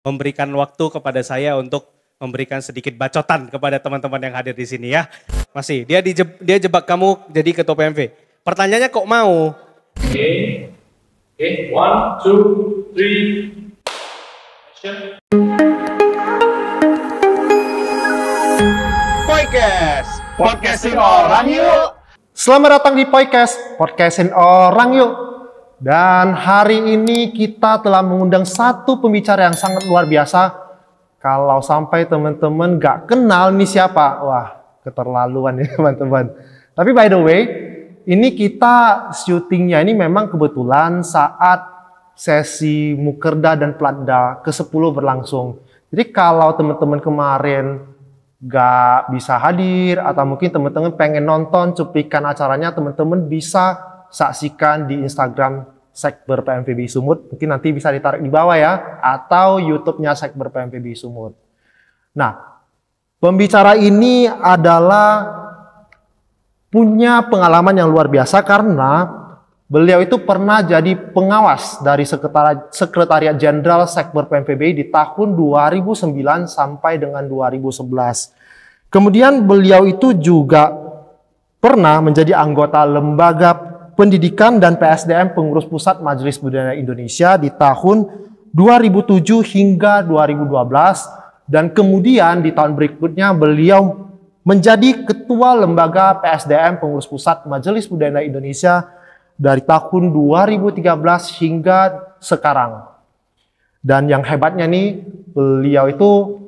memberikan waktu kepada saya untuk memberikan sedikit bacotan kepada teman-teman yang hadir di sini ya. Masih, dia jebak kamu jadi ketua PMV. Pertanyaannya kok mau? Oke, 1, 2, 3, action. Podcast, podcastin orang yuk. Selamat datang di Podcast, podcastin orang yuk. Dan hari ini kita telah mengundang satu pembicara yang sangat luar biasa. Kalau sampai teman-teman gak kenal nih siapa, wah keterlaluan ya teman-teman. Tapi by the way, ini kita syutingnya ini memang kebetulan saat sesi Mukerda dan Platda ke-10 berlangsung. Jadi kalau teman-teman kemarin gak bisa hadir atau mungkin teman-teman pengen nonton cuplikan acaranya, teman-teman bisa saksikan di Instagram Sekber PMVBI Sumut. Mungkin nanti bisa ditarik di bawah ya, atau YouTube-nya Sekber PMVBI Sumut. Nah, pembicara ini adalah punya pengalaman yang luar biasa karena beliau itu pernah jadi pengawas dari Sekretariat Jenderal Sekber PMVBI di tahun 2009 sampai dengan 2011. Kemudian beliau itu juga pernah menjadi anggota Lembaga Pendidikan dan PSDM Pengurus Pusat Majelis Budaya Indonesia di tahun 2007 hingga 2012. Dan kemudian di tahun berikutnya beliau menjadi Ketua Lembaga PSDM Pengurus Pusat Majelis Budaya Indonesia dari tahun 2013 hingga sekarang. Dan yang hebatnya nih, beliau itu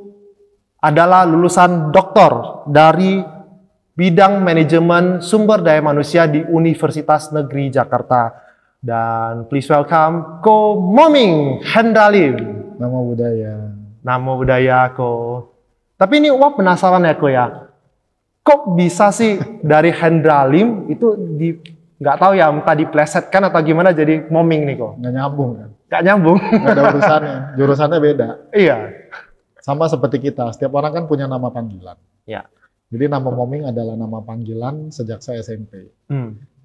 adalah lulusan doktor dari bidang manajemen sumber daya manusia di Universitas Negeri Jakarta. Dan please welcome Ko Moming Hendralim. Nama budaya. Nama budaya Ko. Tapi ini wah penasaran ya Ko ya. Kok bisa sih dari Hendralim itu nggak tahu ya entah diplesetkan atau gimana jadi Moming nih Ko? Nggak nyambung kan? Nggak nyambung. Nggak ada urusannya. Jurusannya beda. Iya. Sama seperti kita. Setiap orang kan punya nama panggilan. Ya. Jadi nama Moming adalah nama panggilan sejak saya SMP.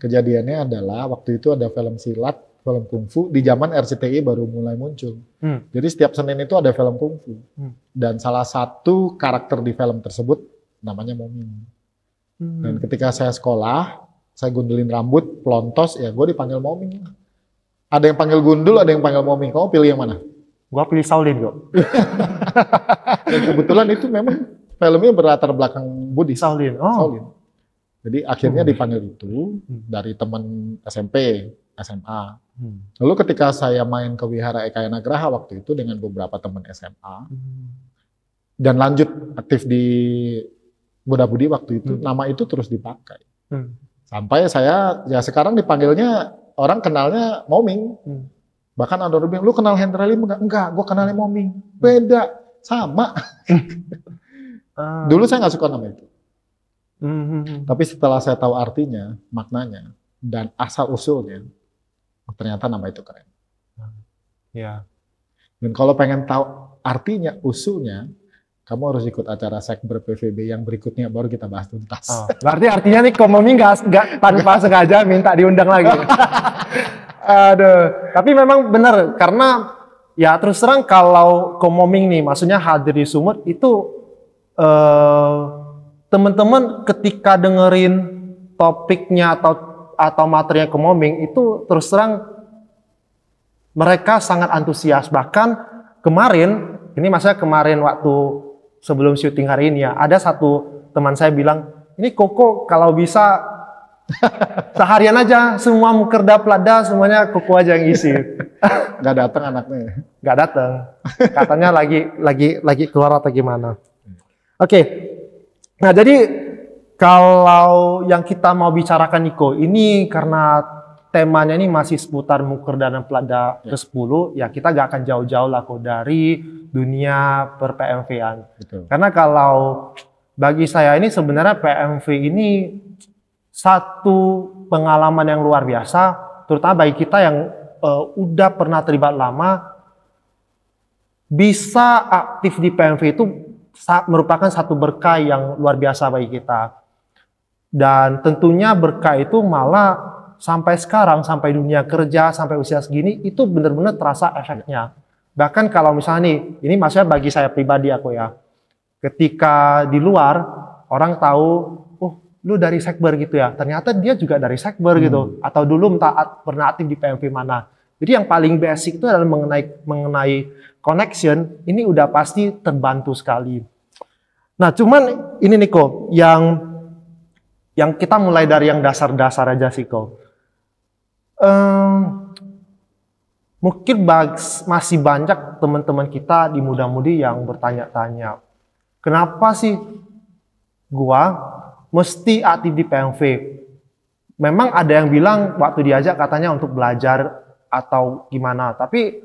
Kejadiannya adalah waktu itu ada film silat, film kungfu di zaman RCTI baru mulai muncul. Jadi setiap Senin itu ada film kungfu. Dan salah satu karakter di film tersebut namanya Moming. Dan ketika saya sekolah, saya gundelin rambut, pelontos, ya gue dipanggil Moming. Ada yang panggil gundul, ada yang panggil Moming. Kamu pilih yang mana? Gua pilih Shaolin kok. Dan kebetulan itu memang filmnya berlatar belakang Buddhis. Shaolin. Oh. Shaolin. Jadi akhirnya dipanggil itu dari teman SMP, SMA. Lalu ketika saya main ke Wihara Ekaya Nagraha waktu itu dengan beberapa teman SMA, dan lanjut aktif di Buddha Budi waktu itu, nama itu terus dipakai. Sampai saya, ya sekarang dipanggilnya, orang kenalnya Moming. Bahkan ada orang bilang, lu kenal Hendralim? Enggak, gue kenalnya Moming. Beda, sama. Dulu saya nggak suka nama itu. Tapi setelah saya tahu artinya, maknanya, dan asal-usulnya, ternyata nama itu keren. Ya. Dan kalau pengen tahu artinya, usulnya, kamu harus ikut acara Sekber PVB yang berikutnya, baru kita bahas tuntas. Oh, berarti artinya nih Komoming nggak tanpa sengaja minta diundang lagi. Aduh, tapi memang benar karena ya terus terang kalau Komoming nih, maksudnya hadir di Sumut itu teman-teman ketika dengerin topiknya atau materinya Komoming itu terus terang mereka sangat antusias. Bahkan kemarin, ini maksudnya kemarin waktu sebelum syuting hari ini ya, ada satu teman saya bilang, ini Koko kalau bisa seharian aja semua Mukerda Platda semuanya Koko aja yang isi. Nggak datang anaknya. Nggak datang. Katanya lagi keluar atau gimana. Oke. Nah, jadi kalau yang kita mau bicarakan Niko, ini karena temanya ini masih seputar Mukerda dan Platda ke-10, ya kita gak akan jauh-jauh lah kok dari dunia per-PMV-an. Karena kalau bagi saya ini sebenarnya PMV ini satu pengalaman yang luar biasa, terutama bagi kita yang udah pernah terlibat lama, bisa aktif di PMV itu merupakan satu berkah yang luar biasa bagi kita. Dan tentunya berkah itu malah sampai sekarang, sampai dunia kerja, sampai usia segini, itu benar-benar terasa efeknya. Bahkan kalau misalnya nih, ini maksudnya bagi saya pribadi aku ya, ketika di luar orang tahu, oh lu dari Sekber gitu ya, ternyata dia juga dari Sekber gitu, atau dulu pernah aktif di PMV mana. Jadi yang paling basic itu adalah mengenai connection, ini udah pasti terbantu sekali. Nah cuman ini nih Ko, yang kita mulai dari yang dasar-dasar aja sih Ko. Mungkin masih banyak teman-teman kita di muda-mudi yang bertanya-tanya, kenapa sih gua mesti aktif di PMV? Memang ada yang bilang waktu diajak katanya untuk belajar atau gimana, tapi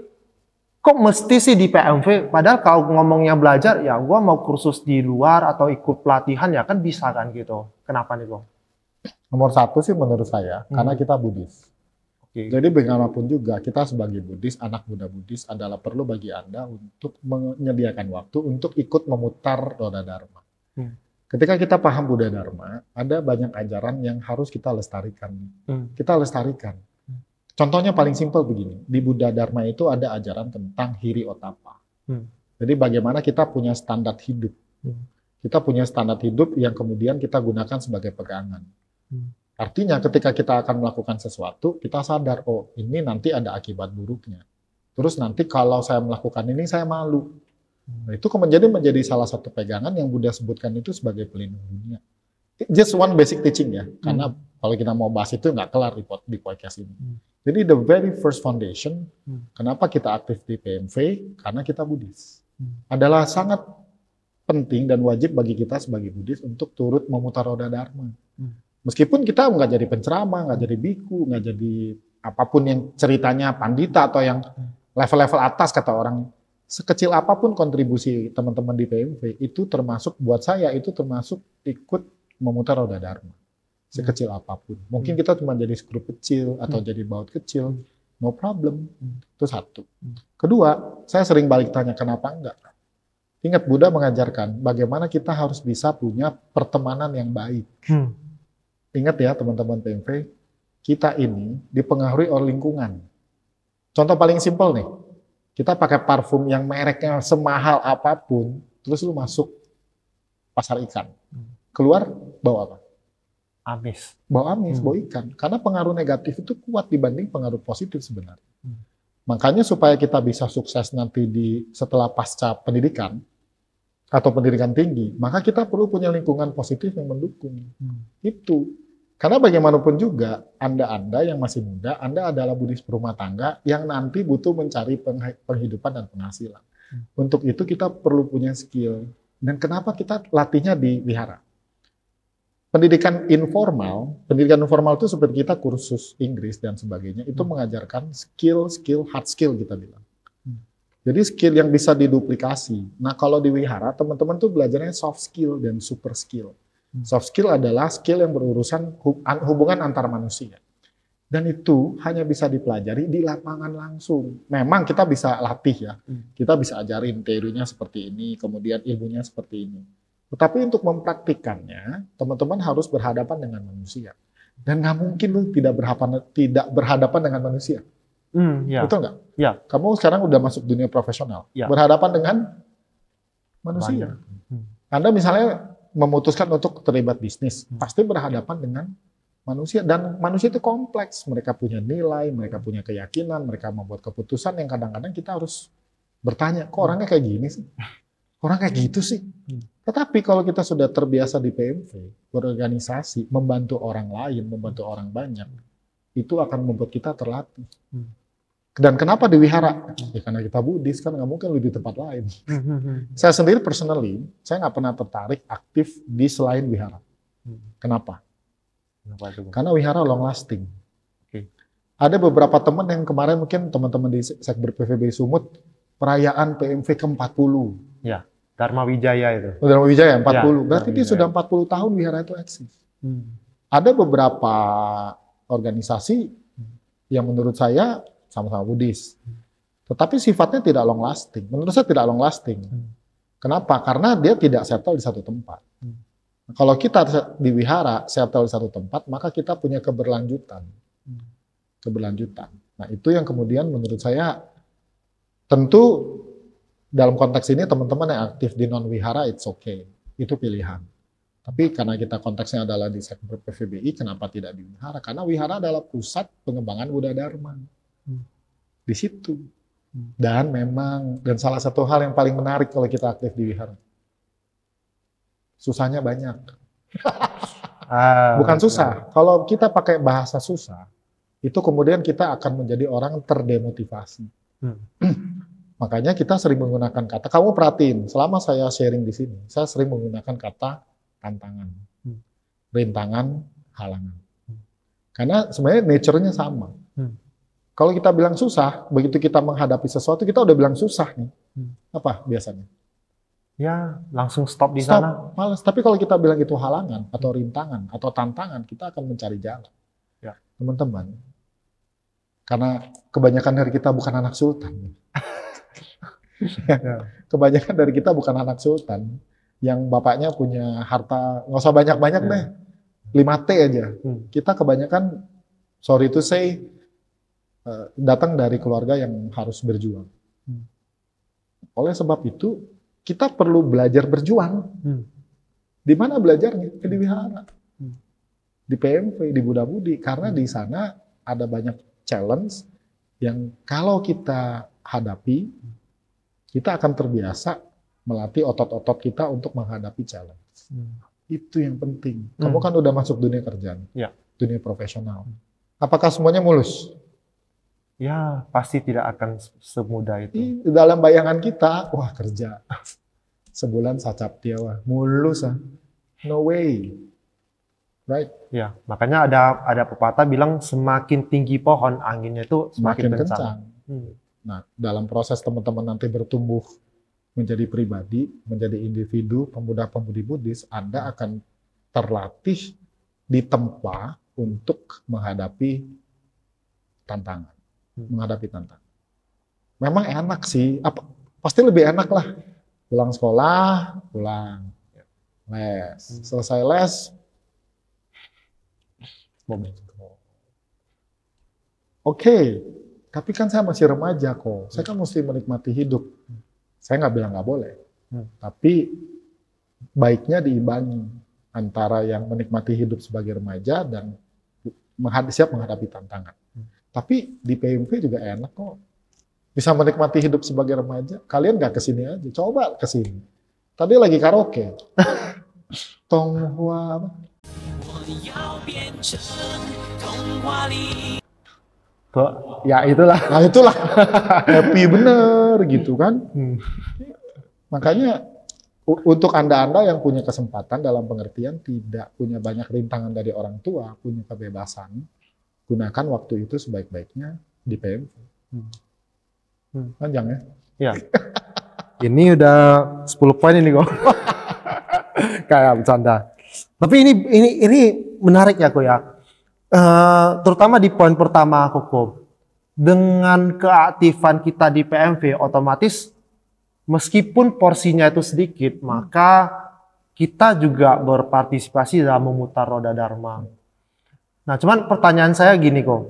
kok mesti sih di PMV? Padahal kalau ngomongnya belajar, ya gua mau kursus di luar atau ikut pelatihan ya kan bisa kan gitu. Kenapa nih Bang? Nomor satu sih menurut saya, karena kita Buddhis. Okay. Jadi bagaimanapun juga kita sebagai Buddhis, anak muda Buddhis adalah perlu bagi Anda untuk menyediakan waktu untuk ikut memutar roda Dharma. Ketika kita paham Buddha Dharma, ada banyak ajaran yang harus kita lestarikan. Kita lestarikan. Contohnya paling simpel begini, di Buddha Dharma itu ada ajaran tentang hiri otapa. Jadi bagaimana kita punya standar hidup. Kita punya standar hidup yang kemudian kita gunakan sebagai pegangan. Artinya ketika kita akan melakukan sesuatu, kita sadar, oh ini nanti ada akibat buruknya. Terus nanti kalau saya melakukan ini, saya malu. Nah, itu menjadi salah satu pegangan yang Buddha sebutkan itu sebagai pelindung dunia. Just one basic teaching ya, karena kalau kita mau bahas itu nggak kelar di podcast ini. Jadi the very first foundation, kenapa kita aktif di PMV, karena kita Buddhis. Adalah sangat penting dan wajib bagi kita sebagai Buddhis untuk turut memutar roda Dharma. Meskipun kita nggak jadi penceramah, nggak jadi biku, nggak jadi apapun yang ceritanya pandita atau yang level-level atas kata orang, sekecil apapun kontribusi teman-teman di PMV itu termasuk buat saya itu termasuk ikut memutar roda Dharma. Sekecil apapun. Mungkin kita cuma jadi skrup kecil atau jadi baut kecil, no problem. Itu satu. Kedua, saya sering balik tanya kenapa enggak. Ingat Buddha mengajarkan bagaimana kita harus bisa punya pertemanan yang baik. Ingat ya teman-teman PMV, kita ini dipengaruhi oleh lingkungan. Contoh paling simpel nih, kita pakai parfum yang mereknya semahal apapun, terus lu masuk pasar ikan. Keluar, bawa apa? Amis. Bawa amis, bawa ikan. Karena pengaruh negatif itu kuat dibanding pengaruh positif sebenarnya. Makanya supaya kita bisa sukses nanti setelah pasca pendidikan, atau pendidikan tinggi, maka kita perlu punya lingkungan positif yang mendukung. Itu. Karena bagaimanapun juga, Anda yang masih muda, Anda adalah Buddhis berumah tangga yang nanti butuh mencari penghidupan dan penghasilan. Untuk itu kita perlu punya skill. Dan kenapa kita latihnya di wihara? Pendidikan informal itu seperti kita kursus Inggris dan sebagainya, itu mengajarkan skill, hard skill kita bilang. Jadi skill yang bisa diduplikasi. Nah kalau di wihara, teman-teman tuh belajarnya soft skill dan super skill. Soft skill adalah skill yang berurusan hubungan antar manusia. Dan itu hanya bisa dipelajari di lapangan langsung. Memang kita bisa latih ya. Kita bisa ajarin teorinya seperti ini, kemudian ilmunya seperti ini. Tetapi untuk mempraktikannya, teman-teman harus berhadapan dengan manusia. Dan nggak mungkin lu tidak berhadapan dengan manusia. Ya. Betul nggak? Ya. Kamu sekarang udah masuk dunia profesional, berhadapan dengan manusia. Anda misalnya memutuskan untuk terlibat bisnis, pasti berhadapan dengan manusia. Dan manusia itu kompleks, mereka punya nilai, mereka punya keyakinan, mereka membuat keputusan yang kadang-kadang kita harus bertanya, kok orangnya kayak gini sih? Orang kayak gitu sih? Tetapi kalau kita sudah terbiasa di PMV, berorganisasi, membantu orang lain, membantu orang banyak, itu akan membuat kita terlatih. Dan kenapa di wihara? Ya karena kita Buddhis, kan nggak mungkin lu di tempat lain. Saya sendiri personally, saya nggak pernah tertarik aktif di selain wihara. Kenapa? Karena wihara long lasting. Ada beberapa teman yang kemarin mungkin teman-teman di Sekber PVB Sumut, perayaan PMV ke-40. Ya, Dharma Wijaya itu. Dharma Wijaya 40. Ya, Berarti dia sudah 40 tahun wihara itu eksis. Ada beberapa organisasi yang menurut saya sama-sama Buddhis. Tetapi sifatnya tidak long lasting. Menurut saya tidak long lasting. Kenapa? Karena dia tidak settle di satu tempat. Kalau kita di wihara settle di satu tempat, maka kita punya keberlanjutan. Keberlanjutan. Nah itu yang kemudian menurut saya Tentu dalam konteks ini teman-teman yang aktif di non-wihara it's okay, itu pilihan. Tapi karena kita konteksnya adalah di sektor PVBI, kenapa tidak di wihara? Karena wihara adalah pusat pengembangan Buddha Dharma. Di situ. Dan memang, dan salah satu hal yang paling menarik kalau kita aktif di wihara, susahnya banyak. Bukan susah. Kalau kita pakai bahasa susah, itu kemudian kita akan menjadi orang terdemotivasi. Makanya kita sering menggunakan kata, kamu perhatiin, selama saya sharing di sini, saya sering menggunakan kata tantangan, rintangan, halangan. Karena sebenarnya nature-nya sama. Kalau kita bilang susah, begitu kita menghadapi sesuatu, kita udah bilang susah nih. Apa biasanya? Ya, langsung stop di sana. Malas. Tapi kalau kita bilang itu halangan, atau rintangan, atau tantangan, kita akan mencari jalan. Ya. Teman-teman, karena kebanyakan dari kita bukan anak sultan. Kebanyakan dari kita bukan anak sultan yang bapaknya punya harta nggak usah banyak-banyak deh, 5T aja. Kita kebanyakan, sorry to say, datang dari keluarga yang harus berjuang. Oleh sebab itu kita perlu belajar berjuang. Di mana belajarnya? Di wihara, di PMV, di Buddha Budi, karena di sana ada banyak challenge yang kalau kita hadapi, kita akan terbiasa melatih otot-otot kita untuk menghadapi challenge. Itu yang penting. Kamu kan udah masuk dunia kerja, dunia profesional. Apakah semuanya mulus? Ya, pasti tidak akan semudah itu. Di dalam bayangan kita, wah kerja sebulan sacap tiawa, mulus ah. No way. Right? Ya, makanya ada pepatah bilang semakin tinggi pohon, anginnya itu semakin kencang. Nah, dalam proses teman-teman nanti bertumbuh menjadi pribadi, menjadi individu, pemuda-pemudi Buddhis, Anda akan terlatih ditempa untuk menghadapi tantangan. Memang enak sih, pasti lebih enak lah. Pulang sekolah, pulang les, selesai les, oke. Tapi kan saya masih remaja kok, saya kan mesti menikmati hidup. Saya nggak bilang nggak boleh, tapi baiknya diimbangi antara yang menikmati hidup sebagai remaja dan siap menghadapi tantangan. Tapi di PMV juga enak kok, bisa menikmati hidup sebagai remaja. Kalian nggak kesini aja, coba kesini. Tadi lagi karaoke, Tonghua apa? Ya itulah. Nah itulah, happy bener gitu kan. Makanya untuk Anda-Anda yang punya kesempatan dalam pengertian tidak punya banyak rintangan dari orang tua, punya kebebasan, gunakan waktu itu sebaik-baiknya di PMV. Panjang ya? Ya. Ini udah 10 poin ini kok. Kayak bercanda. Tapi ini menarik ya kok ya. Terutama di poin pertama Koko, dengan keaktifan kita di PMV otomatis meskipun porsinya itu sedikit, maka kita juga berpartisipasi dalam memutar roda Dharma. Nah, cuman pertanyaan saya gini kok,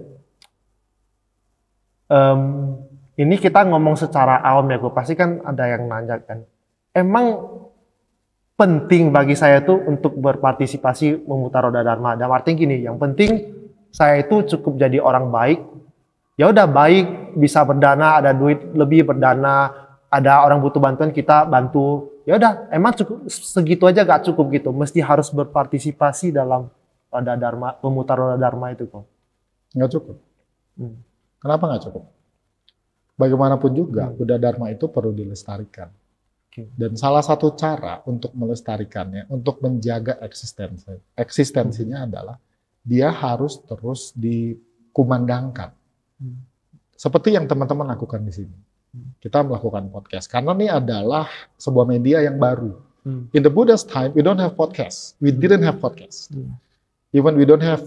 ini kita ngomong secara awam ya kok, pasti kan ada yang nanya kan, emang penting bagi saya itu untuk berpartisipasi memutar roda Dharma. Dan artinya gini, yang penting saya itu cukup jadi orang baik. Ya udah baik, bisa berdana, ada duit lebih berdana, ada orang butuh bantuan kita bantu. Ya udah, emang cukup segitu aja gak cukup gitu. Mesti harus berpartisipasi dalam roda Dharma, memutar roda Dharma itu kok. Nggak cukup. Kenapa nggak cukup? Bagaimanapun juga, Buddha Dharma itu perlu dilestarikan. Dan salah satu cara untuk melestarikannya, untuk menjaga eksistensinya adalah dia harus terus dikumandangkan. Seperti yang teman-teman lakukan di sini. Kita melakukan podcast. Karena ini adalah sebuah media yang baru. In the Buddha's time, we don't have podcast. We didn't have podcast. Even we don't have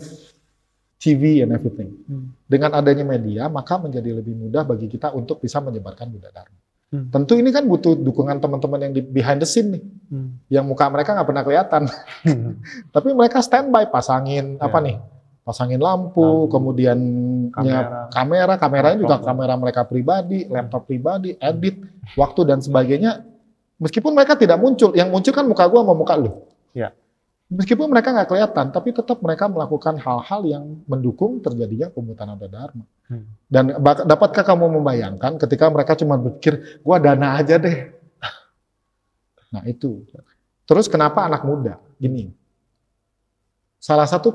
TV and everything. Dengan adanya media, maka menjadi lebih mudah bagi kita untuk bisa menyebarkan Buddha Dharma. Tentu ini kan butuh dukungan teman-teman yang di behind the scene nih, yang muka mereka nggak pernah kelihatan, tapi mereka standby pasangin apa nih pasangin lampu, kemudian kameranya juga kamera mereka pribadi, laptop pribadi, edit, waktu dan sebagainya. Meskipun mereka tidak muncul, yang muncul kan muka gua sama muka lu. Ya. Meskipun mereka nggak kelihatan, tapi tetap mereka melakukan hal-hal yang mendukung terjadinya pemutaran roda Dharma. Dan dapatkah kamu membayangkan ketika mereka cuma berpikir, gua dana aja deh. Nah itu. Terus kenapa anak muda? Gini, salah satu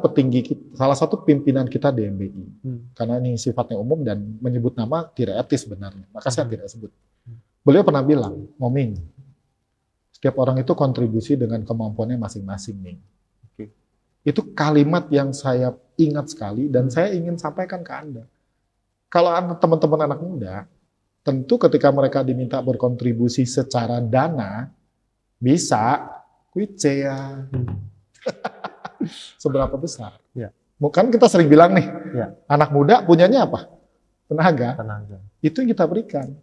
pimpinan kita di MBI, karena ini sifatnya umum dan menyebut nama tidak etis sebenarnya, maka saya tidak sebut. Beliau pernah bilang, Moming, setiap orang itu kontribusi dengan kemampuannya masing-masing nih. Itu kalimat yang saya ingat sekali dan saya ingin sampaikan ke Anda. Kalau teman-teman anak muda, tentu ketika mereka diminta berkontribusi secara dana, bisa, kuice ya. Seberapa besar? Ya. Kan kita sering bilang nih, anak muda punyanya apa? Tenaga. Itu yang kita berikan.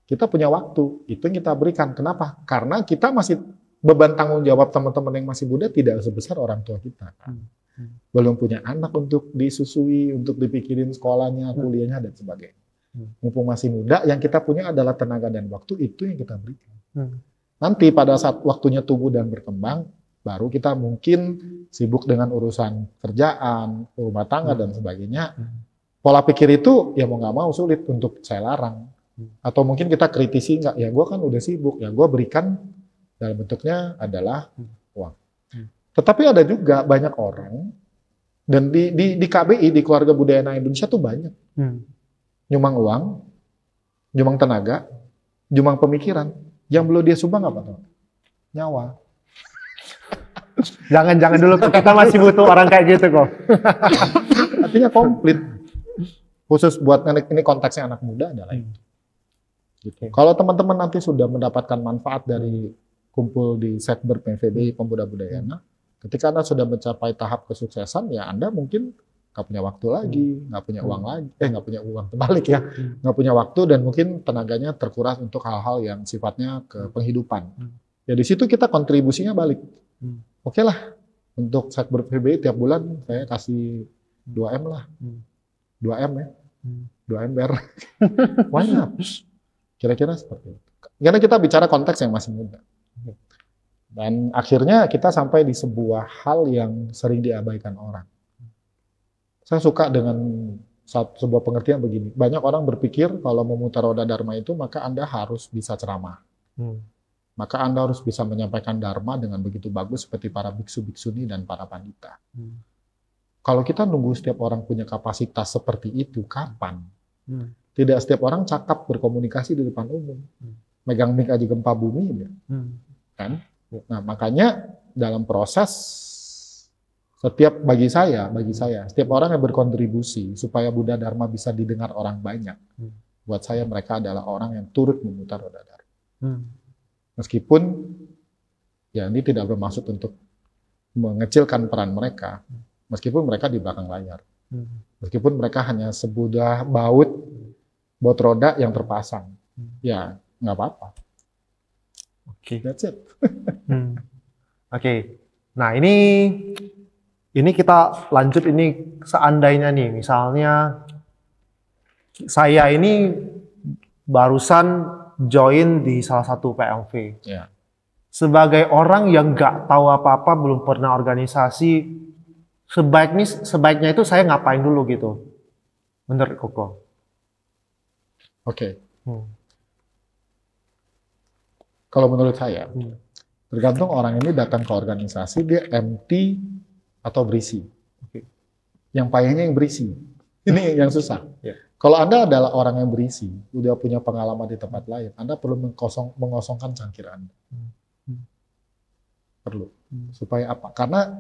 Kita punya waktu, itu yang kita berikan. Kenapa? Karena kita masih beban tanggung jawab teman-teman yang masih muda tidak sebesar orang tua kita. Belum punya anak untuk disusui, untuk dipikirin sekolahnya, kuliahnya, dan sebagainya. Mumpung masih muda, yang kita punya adalah tenaga dan waktu, itu yang kita berikan. Nanti pada saat waktunya tumbuh dan berkembang, baru kita mungkin sibuk dengan urusan kerjaan, rumah tangga, dan sebagainya. Pola pikir itu, ya mau nggak mau sulit untuk saya larang. Atau mungkin kita kritisi, nggak, ya gue kan udah sibuk, ya gue berikan dalam bentuknya adalah uang. Tetapi ada juga banyak orang, dan di KBI, di Keluarga Budaya Anak Indonesia tuh banyak. Nyumbang uang, nyumbang tenaga, nyumbang pemikiran. Yang belum dia sumbang apa tuh? Nyawa. Jangan dulu, kita masih butuh orang kayak gitu kok. Artinya komplit. Khusus buat ini konteksnya anak muda adalah itu. Gitu. Kalau teman-teman nanti sudah mendapatkan manfaat dari kumpul di Sekber PVBI Pemuda Budayana, ketika Anda sudah mencapai tahap kesuksesan, ya Anda mungkin nggak punya waktu lagi, nggak punya uang lagi, nggak punya uang terbalik ya, nggak punya waktu dan mungkin tenaganya terkuras untuk hal-hal yang sifatnya ke penghidupan. Ya di situ kita kontribusinya balik. Oke lah, untuk Sekber PVBI tiap bulan saya kasih 2M lah, 2M ya, 2 ember. Why not? Kira-kira seperti itu. Karena kita bicara konteks yang masih muda. Dan akhirnya kita sampai di sebuah hal yang sering diabaikan orang. Saya suka dengan sebuah pengertian begini. Banyak orang berpikir kalau memutar roda Dharma itu maka Anda harus bisa ceramah. Maka Anda harus bisa menyampaikan Dharma dengan begitu bagus seperti para biksu-biksuni dan para pandita. Kalau kita nunggu setiap orang punya kapasitas seperti itu, kapan? Tidak setiap orang cakap berkomunikasi di depan umum. Megang mic aja gempa bumi. Kan? Nah, makanya dalam proses bagi saya, setiap orang yang berkontribusi supaya Buddha Dharma bisa didengar orang banyak, buat saya mereka adalah orang yang turut memutar roda Dharma. Meskipun ya ini tidak bermaksud untuk mengecilkan peran mereka, meskipun mereka di belakang layar, meskipun mereka hanya sebuah baut roda yang terpasang, ya nggak apa-apa. That's it. Oke. Nah ini kita lanjut ini seandainya nih, misalnya saya ini barusan join di salah satu PMV. Ya. Sebagai orang yang nggak tahu apa-apa, belum pernah organisasi, sebaiknya itu saya ngapain dulu gitu? Menurut Koko? Oke. Kalau menurut saya, tergantung orang ini datang ke organisasi, dia empty atau berisi. Yang payahnya yang berisi. Ini yang susah. Kalau Anda adalah orang yang berisi, udah punya pengalaman di tempat lain, Anda perlu mengosongkan cangkir Anda. Perlu. Supaya apa? Karena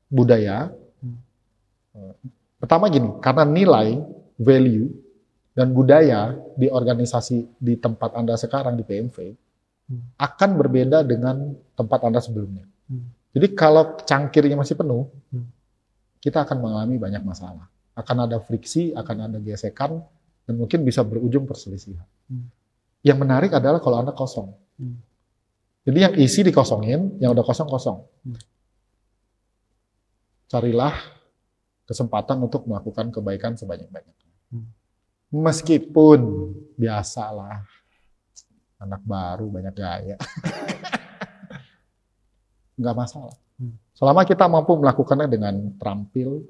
budaya, pertama gini, karena nilai, value, dan budaya di organisasi di tempat Anda sekarang di PMV, akan berbeda dengan tempat Anda sebelumnya. Jadi kalau cangkirnya masih penuh, kita akan mengalami banyak masalah. Akan ada friksi, akan ada gesekan, dan mungkin bisa berujung perselisihan. Yang menarik adalah kalau Anda kosong. Jadi yang isi dikosongin, yang udah kosong. Carilah kesempatan untuk melakukan kebaikan sebanyak-banyaknya. Meskipun biasalah anak baru banyak gaya. Nggak masalah. Selama kita mampu melakukannya dengan terampil,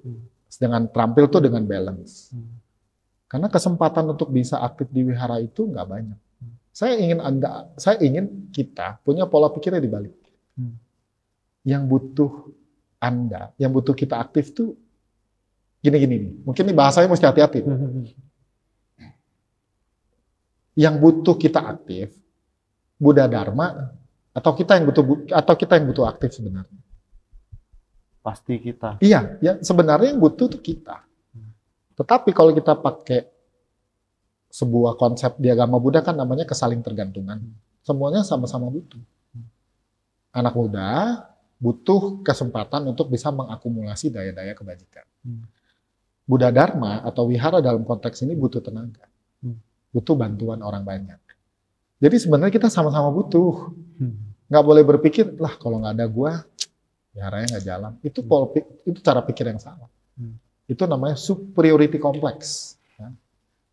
tuh dengan balance. Karena kesempatan untuk bisa aktif di wihara itu nggak banyak. Saya ingin kita punya pola pikirnya dibalik. Yang butuh kita aktif tuh gini nih. Mungkin ini bahasanya mesti hati-hati. Yang butuh kita aktif, Buddha Dharma, atau kita yang butuh aktif sebenarnya? Pasti kita. Iya, ya sebenarnya yang butuh tuh kita. Tetapi kalau kita pakai sebuah konsep di agama Buddha kan namanya kesaling tergantungan. Semuanya sama-sama butuh. Anak muda butuh kesempatan untuk bisa mengakumulasi daya-daya kebajikan. Buddha Dharma atau wihara dalam konteks ini butuh tenaga. Butuh bantuan orang banyak. Jadi sebenarnya kita sama-sama butuh. Nggak boleh berpikir, lah kalau nggak ada gua, wiharanya nggak jalan. Itu cara pikir yang salah. Itu namanya superiority complex.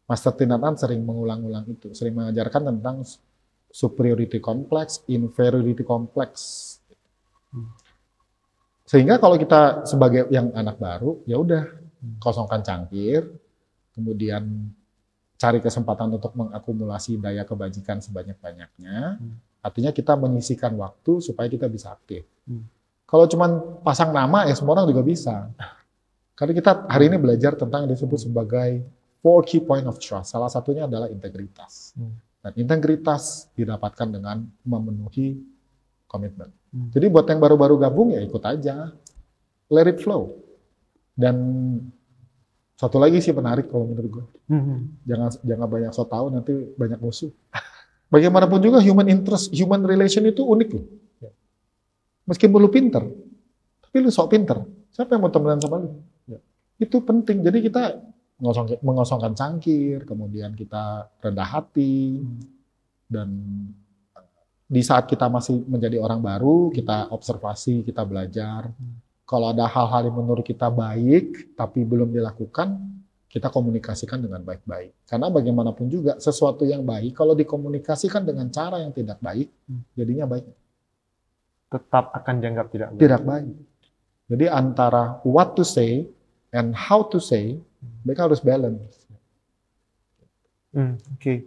Master Tinatan sering mengulang-ulang itu, sering mengajarkan tentang superiority complex, inferiority complex. Sehingga kalau kita sebagai yang anak baru, ya udah kosongkan cangkir, kemudian cari kesempatan untuk mengakumulasi daya kebajikan sebanyak-banyaknya. Artinya kita menyisihkan waktu supaya kita bisa aktif. Kalau cuman pasang nama ya semua orang juga bisa. Karena kita hari ini belajar tentang yang disebut sebagai 4 key point of trust. Salah satunya adalah integritas. Dan integritas didapatkan dengan memenuhi komitmen. Jadi buat yang baru-baru gabung ya ikut aja. Let it flow. Dan satu lagi sih menarik kalau menurut gue. Jangan banyak so tahu, nanti banyak musuh. Bagaimanapun juga human relation itu unik loh. Meskipun lu pinter, tapi lu sok pinter. Siapa yang mau temenan sama lu? Itu penting. Jadi kita mengosongkan cangkir, kemudian kita rendah hati, dan di saat kita masih menjadi orang baru, kita observasi, kita belajar. Kalau ada hal-hal yang menurut kita baik, tapi belum dilakukan, kita komunikasikan dengan baik-baik. Karena bagaimanapun juga, sesuatu yang baik, kalau dikomunikasikan dengan cara yang tidak baik, jadinya baik. Tetap akan dianggap tidak baik. Tidak baik. Jadi antara what to say and how to say, mereka harus balance. Oke.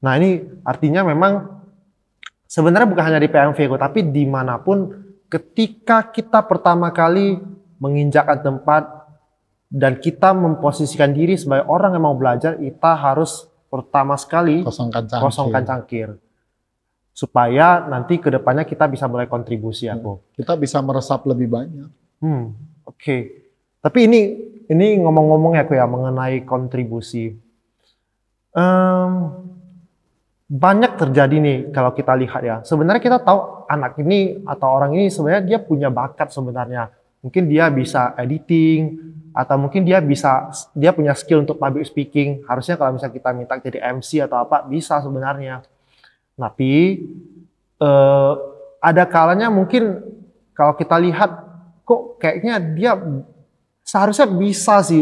Nah ini artinya memang sebenarnya bukan hanya di PMV, tapi dimanapun ketika kita pertama kali menginjakkan tempat dan kita memposisikan diri sebagai orang yang mau belajar, kita harus pertama sekali kosongkan cangkir. Supaya nanti ke depannya kita bisa mulai kontribusi aku. Kita bisa meresap lebih banyak. Oke. Tapi ini ngomong-ngomong ya aku ya mengenai kontribusi. Banyak terjadi nih kalau kita lihat ya. Sebenarnya kita tahu anak ini atau orang ini sebenarnya dia punya bakat sebenarnya. Mungkin dia bisa editing atau mungkin dia punya skill untuk public speaking. Harusnya kalau misalnya kita minta jadi MC atau apa bisa sebenarnya. Tapi ada kalanya mungkin kalau kita lihat kok kayaknya dia seharusnya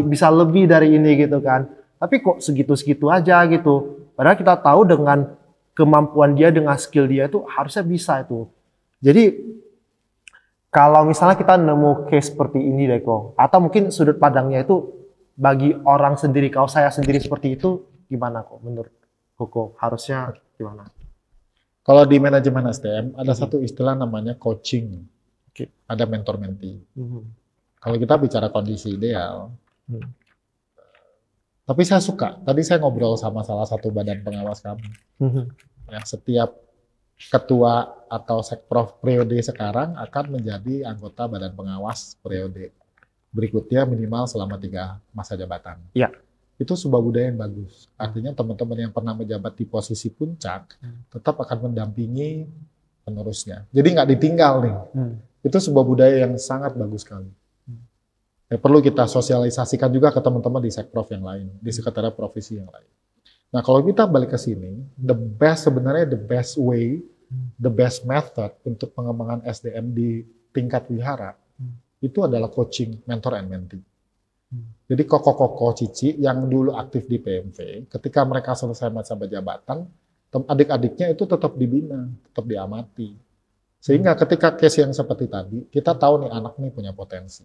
bisa lebih dari ini gitu kan. Tapi kok segitu-segitu aja gitu. Padahal kita tahu dengan kemampuan dia, dengan skill dia itu harusnya bisa itu. Jadi kalau misalnya kita nemu case seperti ini deh kok, atau mungkin sudut pandangnya itu bagi orang sendiri, kalau saya sendiri seperti itu gimana kok menurut Koko? Harusnya gimana? Kalau di manajemen SDM ada satu istilah namanya coaching. Ada mentor-mentee. Kalau kita bicara kondisi ideal, tapi saya suka. Tadi saya ngobrol sama salah satu badan pengawas kami. Ya, setiap ketua atau sekprov periode sekarang akan menjadi anggota badan pengawas periode berikutnya minimal selama 3 masa jabatan. Ya. Itu sebuah budaya yang bagus. Artinya teman-teman yang pernah menjabat di posisi puncak tetap akan mendampingi penerusnya. Jadi nggak ditinggal nih. Itu sebuah budaya yang sangat bagus sekali. Ya, perlu kita sosialisasikan juga ke teman-teman di sekprov yang lain, di sekretariat provisi yang lain. Nah, kalau kita balik ke sini, the best way, the best method untuk pengembangan SDM di tingkat wihara itu adalah coaching, mentor and mentee. Jadi koko-koko cici yang dulu aktif di PMV, ketika mereka selesai masa jabatan, adik-adiknya itu tetap dibina, tetap diamati. Sehingga ketika case yang seperti tadi, kita tahu nih anak nih punya potensi.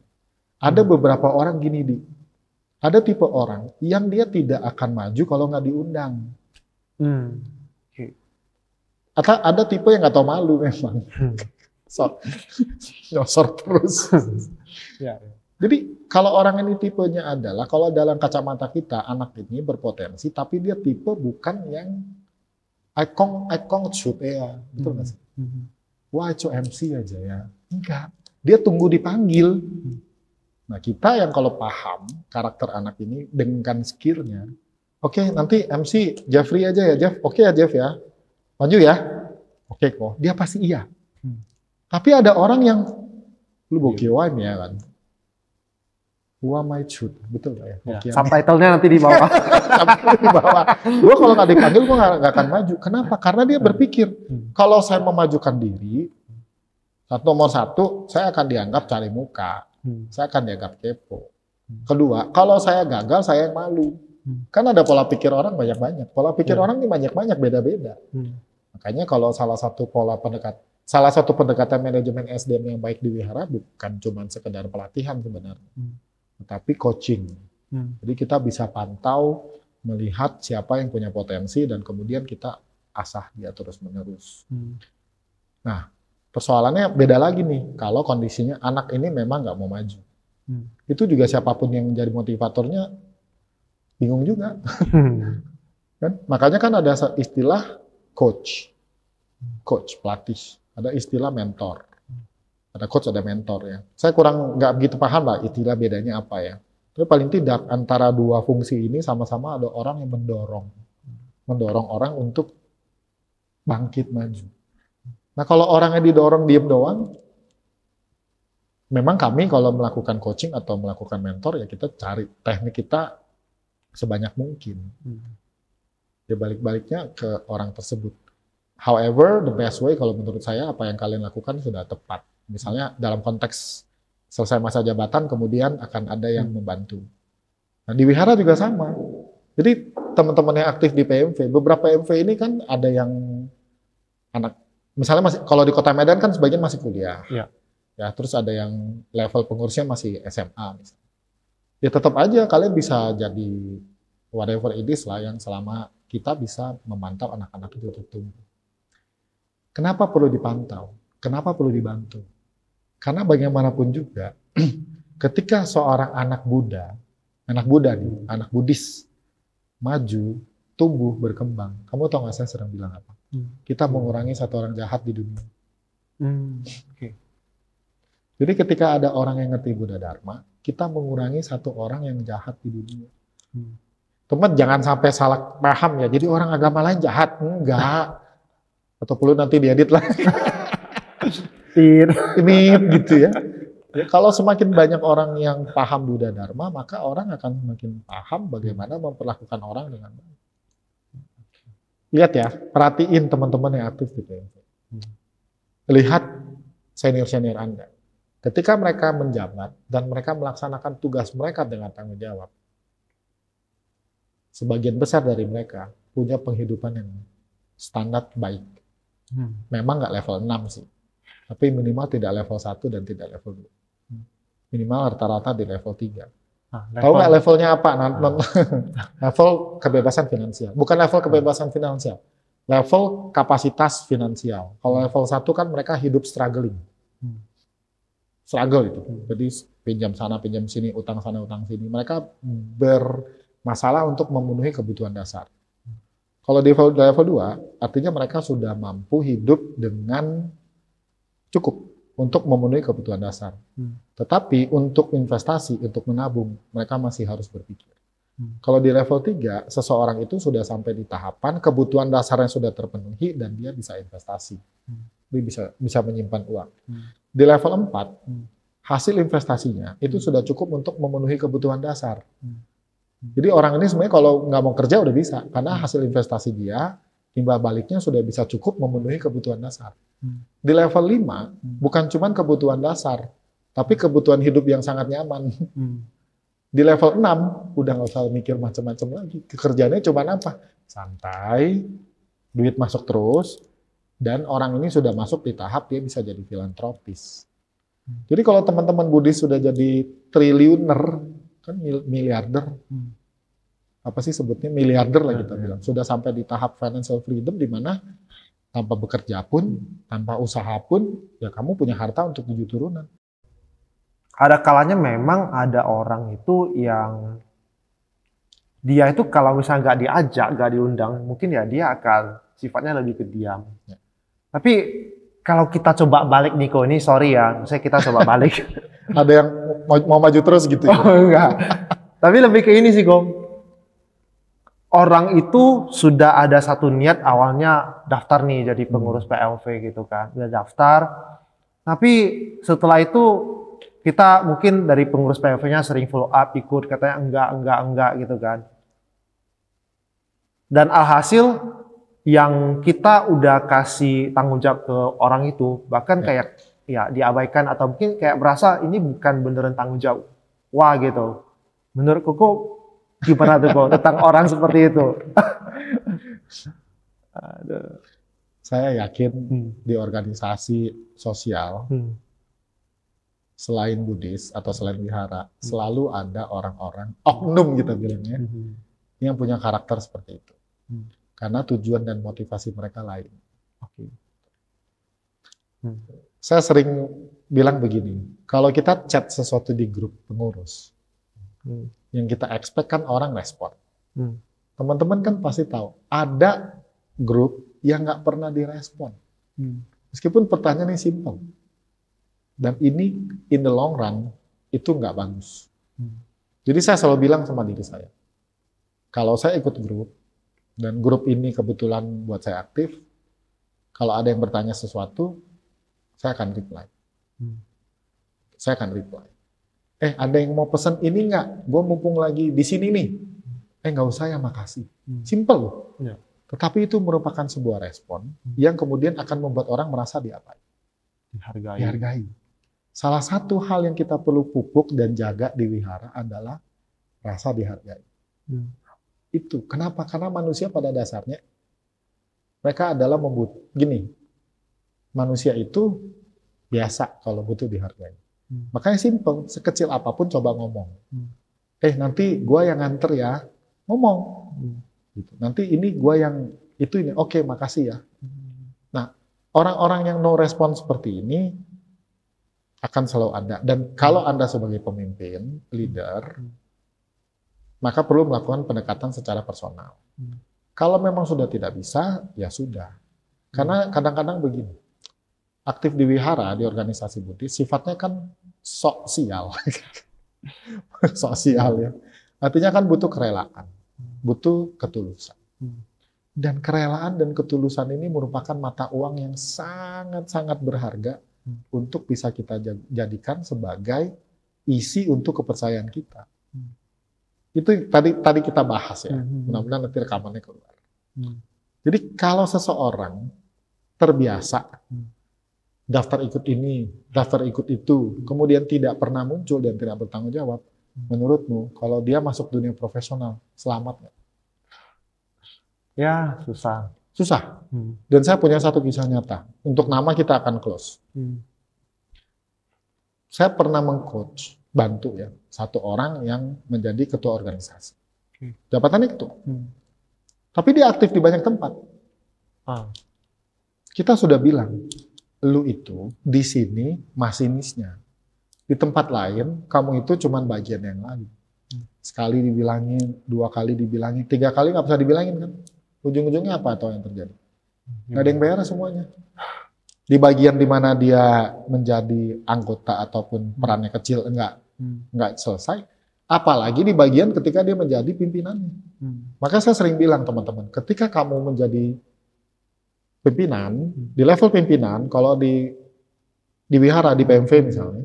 Ada beberapa orang gini, ada tipe orang yang dia tidak akan maju kalau nggak diundang. Atau ada tipe yang nggak tahu malu memang. Nyosor terus. Ya. Jadi kalau orang ini tipenya adalah, kalau dalam kacamata kita, anak ini berpotensi, tapi dia tipe bukan yang icon shoot ya, betul nggak sih? Wah itu MC aja ya, enggak. Dia tunggu dipanggil. Nah kita yang kalau paham karakter anak ini dengan skillnya, oke, nanti MC Jeffrey aja ya Jeff, oke ya Jeff ya, maju ya, oke kok, dia pasti iya. Tapi ada orang yang lu bokiwain ya kan. Who am I shoot? Betul nggak ya? Ya. Subtitlenya nanti di bawah. Di bawah. Gue kalau nggak dipanggil, gue nggak akan maju. Kenapa? Karena dia berpikir, kalau saya memajukan diri, nomor satu, saya akan dianggap cari muka. Saya akan dianggap kepo. Kedua, kalau saya gagal, saya yang malu. Kan ada pola pikir orang banyak-banyak. Pola pikir orang ini banyak-banyak, beda-beda. Makanya kalau salah satu pendekatan manajemen SDM yang baik di Wihara bukan cuma sekedar pelatihan sebenarnya. Tapi coaching. Jadi kita bisa pantau, melihat siapa yang punya potensi, dan kemudian kita asah dia terus-menerus. Nah, persoalannya beda lagi nih, kalau kondisinya anak ini memang nggak mau maju. Itu juga siapapun yang menjadi motivatornya, bingung juga. Kan? Makanya kan ada istilah coach, pelatih. Ada istilah mentor. Ada coach, ada mentor ya. Saya kurang nggak begitu paham lah istilah bedanya apa ya. Tapi paling tidak antara dua fungsi ini sama-sama ada orang yang mendorong orang untuk bangkit maju. Nah kalau orangnya didorong diem doang, memang kami kalau melakukan coaching atau melakukan mentor ya kita cari teknik kita sebanyak mungkin. Ya balik-baliknya ke orang tersebut. However, the best way kalau menurut saya apa yang kalian lakukan sudah tepat. Misalnya dalam konteks selesai masa jabatan, kemudian akan ada yang membantu. Nah di Wihara juga sama. Jadi teman-teman yang aktif di PMV, beberapa PMV ini kan ada yang anak, misalnya masih, kalau di Kota Medan kan sebagian masih kuliah. Ya, terus ada yang level pengurusnya masih SMA misalnya. Ya tetap aja kalian bisa jadi whatever it is lah yang selama kita bisa memantau anak-anak itu tumbuh. Kenapa perlu dipantau? Kenapa perlu dibantu? Karena bagaimanapun juga, ketika seorang anak Buddha nih, anak Buddhis, maju, tumbuh, berkembang. Kamu tahu nggak saya sering bilang apa? Kita mengurangi satu orang jahat di dunia. Jadi ketika ada orang yang ngerti Buddha Dharma, kita mengurangi satu orang yang jahat di dunia. Teman jangan sampai salah paham ya. Jadi orang agama lain jahat, enggak. Atau perlu nanti diedit lah. Ini gitu ya. Ya. Kalau semakin banyak orang yang paham Buddha Dharma, maka orang akan semakin paham bagaimana memperlakukan orang dengan baik. Lihat ya, perhatiin teman-teman yang aktif di PMV. Lihat senior-senior Anda. Ketika mereka menjabat dan mereka melaksanakan tugas mereka dengan tanggung jawab, sebagian besar dari mereka punya penghidupan yang standar baik. Memang nggak level 6 sih, tapi minimal tidak level 1 dan tidak level 2. Minimal rata-rata di level 3. Tahu nggak levelnya apa? Level kebebasan finansial. Bukan level kebebasan finansial, level kapasitas finansial. Kalau level 1 kan mereka hidup struggling. Struggle itu. Jadi pinjam sana, pinjam sini, utang sana, utang sini. Mereka bermasalah untuk memenuhi kebutuhan dasar. Kalau di level 2, artinya mereka sudah mampu hidup dengan cukup untuk memenuhi kebutuhan dasar. Tetapi untuk investasi, untuk menabung, mereka masih harus berpikir. Kalau di level 3, seseorang itu sudah sampai di tahapan kebutuhan dasarnya sudah terpenuhi dan dia bisa investasi. Dia bisa menyimpan uang. Di level 4, hasil investasinya itu sudah cukup untuk memenuhi kebutuhan dasar. Jadi orang ini sebenarnya kalau nggak mau kerja udah bisa, karena hasil investasi dia, timbal baliknya sudah bisa cukup memenuhi kebutuhan dasar. Di level 5, bukan cuma kebutuhan dasar, tapi kebutuhan hidup yang sangat nyaman. Di level 6 udah nggak usah mikir macam-macam lagi. Kerjanya cuma apa? Santai, duit masuk terus, dan orang ini sudah masuk di tahap dia bisa jadi filantropis. Jadi kalau teman-teman Buddhis sudah jadi triliuner, kan miliarder, apa sih sebutnya miliarder lah kita bilang, sudah sampai di tahap financial freedom di mana tanpa bekerja pun, tanpa usaha pun, ya kamu punya harta untuk 7 turunan. Ada kalanya memang ada orang itu yang dia itu kalau misalnya nggak diajak, nggak diundang, mungkin ya dia akan sifatnya lebih pendiam. Ya. Tapi kalau kita coba balik Niko ini, sorry ya, misalnya kita coba balik. Ada yang mau maju terus gitu ya? Oh enggak. Tapi lebih ke ini sih, Gom. Orang itu sudah ada satu niat awalnya daftar nih jadi pengurus PLV gitu kan. Udah daftar. Tapi setelah itu kita mungkin dari pengurus PLV-nya sering follow up, ikut, katanya enggak gitu kan. Dan alhasil yang kita udah kasih tanggung jawab ke orang itu, bahkan kayak ya diabaikan atau mungkin kayak merasa ini bukan beneran tanggung jawab. Wah gitu. Menurut Koko gimana tuh kok tentang orang seperti itu? Aduh. Saya yakin di organisasi sosial, selain Buddhis atau selain wihara, selalu ada orang-orang, oknum kita bilangnya, yang punya karakter seperti itu. Karena tujuan dan motivasi mereka lain. Saya sering bilang begini, kalau kita chat sesuatu di grup pengurus, yang kita expect kan orang respon. Teman-teman kan pasti tahu, ada grup yang nggak pernah direspon. Meskipun pertanyaannya simpel. Dan ini in the long run, itu nggak bagus. Jadi saya selalu bilang sama diri saya, kalau saya ikut grup, dan grup ini kebetulan buat saya aktif, kalau ada yang bertanya sesuatu, saya akan reply. Saya akan reply. Ada yang mau pesan ini nggak? Gue mumpung lagi di sini nih. Nggak usah ya, makasih. Simple loh. Ya. Tetapi itu merupakan sebuah respon yang kemudian akan membuat orang merasa diapain? Dihargai. Salah satu hal yang kita perlu pupuk dan jaga di wihara adalah rasa dihargai. Itu kenapa? Karena manusia pada dasarnya mereka adalah gini. Manusia itu biasa kalau butuh dihargai. Makanya simple, sekecil apapun coba ngomong. Nanti gua yang nganter ya, ngomong. Gitu. Nanti ini gua yang itu ini. Oke, makasih ya. Nah, orang-orang yang no respon seperti ini akan selalu ada. Dan kalau Anda sebagai pemimpin, leader, maka perlu melakukan pendekatan secara personal. Kalau memang sudah tidak bisa, ya sudah. Karena kadang-kadang begini, aktif di wihara, di organisasi Buddhis, sifatnya kan sosial. Sosial ya. Artinya kan butuh kerelaan, butuh ketulusan. Dan kerelaan dan ketulusan ini merupakan mata uang yang sangat-sangat berharga untuk bisa kita jadikan sebagai isi untuk kepercayaan kita. Itu tadi kita bahas ya. Mudah-mudahan nanti rekamannya keluar. Jadi kalau seseorang terbiasa daftar ikut ini, daftar ikut itu, kemudian tidak pernah muncul dan tidak bertanggung jawab, menurutmu kalau dia masuk dunia profesional, selamat nggak? Ya, susah. Susah. Dan saya punya satu kisah nyata. Untuk nama kita akan close. Saya pernah meng-coach, bantu ya, satu orang yang menjadi ketua organisasi. Jabatannya ketua. Tapi dia aktif di banyak tempat. Kita sudah bilang, lu itu di sini masinisnya. Di tempat lain, kamu itu cuma bagian yang lain. Sekali dibilangin, 2 kali dibilangin, 3 kali nggak bisa dibilangin kan? Ujung-ujungnya apa atau yang terjadi? Nggak ada yang bayar semuanya. Di bagian di mana dia menjadi anggota ataupun perannya kecil, enggak selesai. Apalagi di bagian ketika dia menjadi pimpinannya. Maka saya sering bilang teman-teman, ketika kamu menjadi pimpinan, di level pimpinan, kalau di wihara, di PMV misalnya,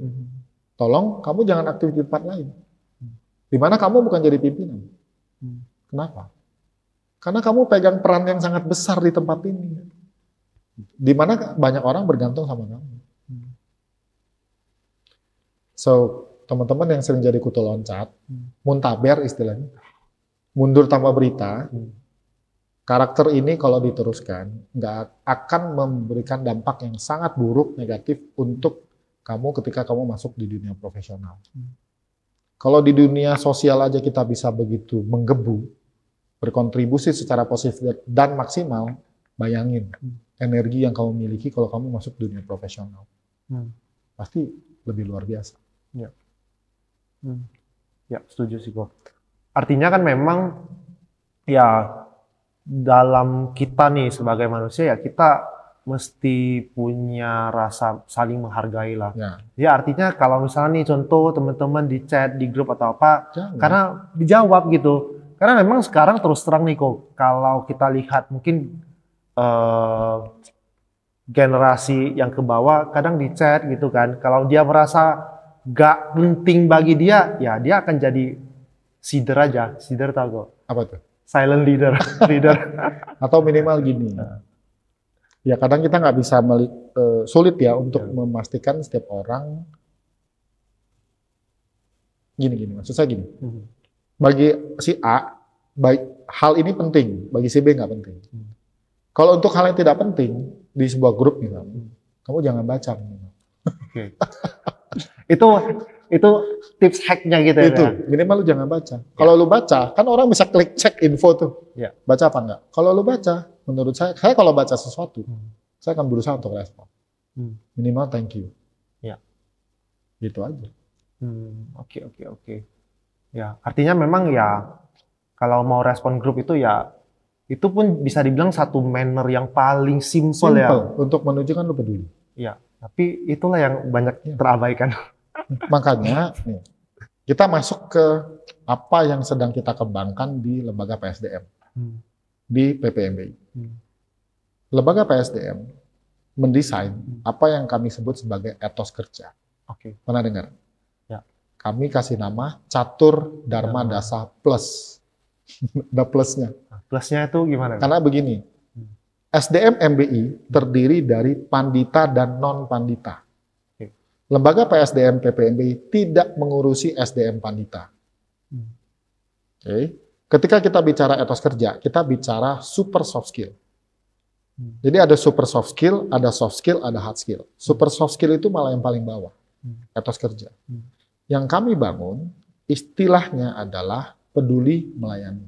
tolong kamu jangan aktif di tempat lain. Di mana kamu bukan jadi pimpinan. Kenapa? Karena kamu pegang peran yang sangat besar di tempat ini. Di mana banyak orang bergantung sama kamu. So, teman-teman yang sering jadi kutu loncat, muntaber istilahnya, mundur tanpa berita, karakter ini kalau diteruskan nggak akan memberikan dampak yang sangat buruk negatif untuk kamu ketika kamu masuk di dunia profesional. Kalau di dunia sosial aja kita bisa begitu menggebu, berkontribusi secara positif dan maksimal, bayangin energi yang kamu miliki kalau kamu masuk dunia profesional. Pasti lebih luar biasa. Ya. Ya, setuju sih kok. Artinya kan memang ya dalam kita nih sebagai manusia ya kita mesti punya rasa saling menghargai lah. Ya artinya kalau misalnya nih contoh teman-teman di chat, di grup atau apa, karena dijawab gitu. Karena memang sekarang terus terang nih kok, kalau kita lihat mungkin generasi yang ke bawah kadang di chat gitu kan. Kalau dia merasa gak penting bagi dia, ya dia akan jadi feeder aja. Feeder tau kok? Apa tuh? Silent leader. Atau minimal gini. Ya kadang kita nggak bisa sulit ya untuk memastikan setiap orang gini. Maksud saya gini. Bagi si A, hal ini penting. Bagi si B nggak penting. Kalau untuk hal yang tidak penting di sebuah grup misalnya, kamu jangan baca. Oke. Itu tips hacknya gitu itu, ya? minimal lu jangan baca. Kalau lu baca, kan orang bisa klik cek info tuh. Baca apa enggak? Kalau lu baca, menurut saya kalau baca sesuatu, saya akan berusaha untuk respon. Minimal thank you. Ya. Gitu aja. Oke. Ya, artinya memang ya, kalau mau respon grup itu ya, itu pun bisa dibilang satu manner yang paling simple ya. Untuk menunjukkan lu peduli. Ya, tapi itulah yang banyak terabaikan. Makanya nih, kita masuk ke apa yang sedang kita kembangkan di lembaga PSDM, di PPMBI. Lembaga PSDM mendesain apa yang kami sebut sebagai etos kerja. Pernah dengar? Ya. Kami kasih nama Catur Dharma Dasa Plus. Ada plusnya. Plusnya itu gimana? Karena begini, SDM MBI terdiri dari pandita dan non-pandita. Lembaga PSDM PPMBI tidak mengurusi SDM pandita. Ketika kita bicara etos kerja, kita bicara super soft skill. Jadi ada super soft skill, ada soft skill, ada hard skill. Super soft skill itu malah yang paling bawah, etos kerja. Yang kami bangun, istilahnya adalah peduli melayani.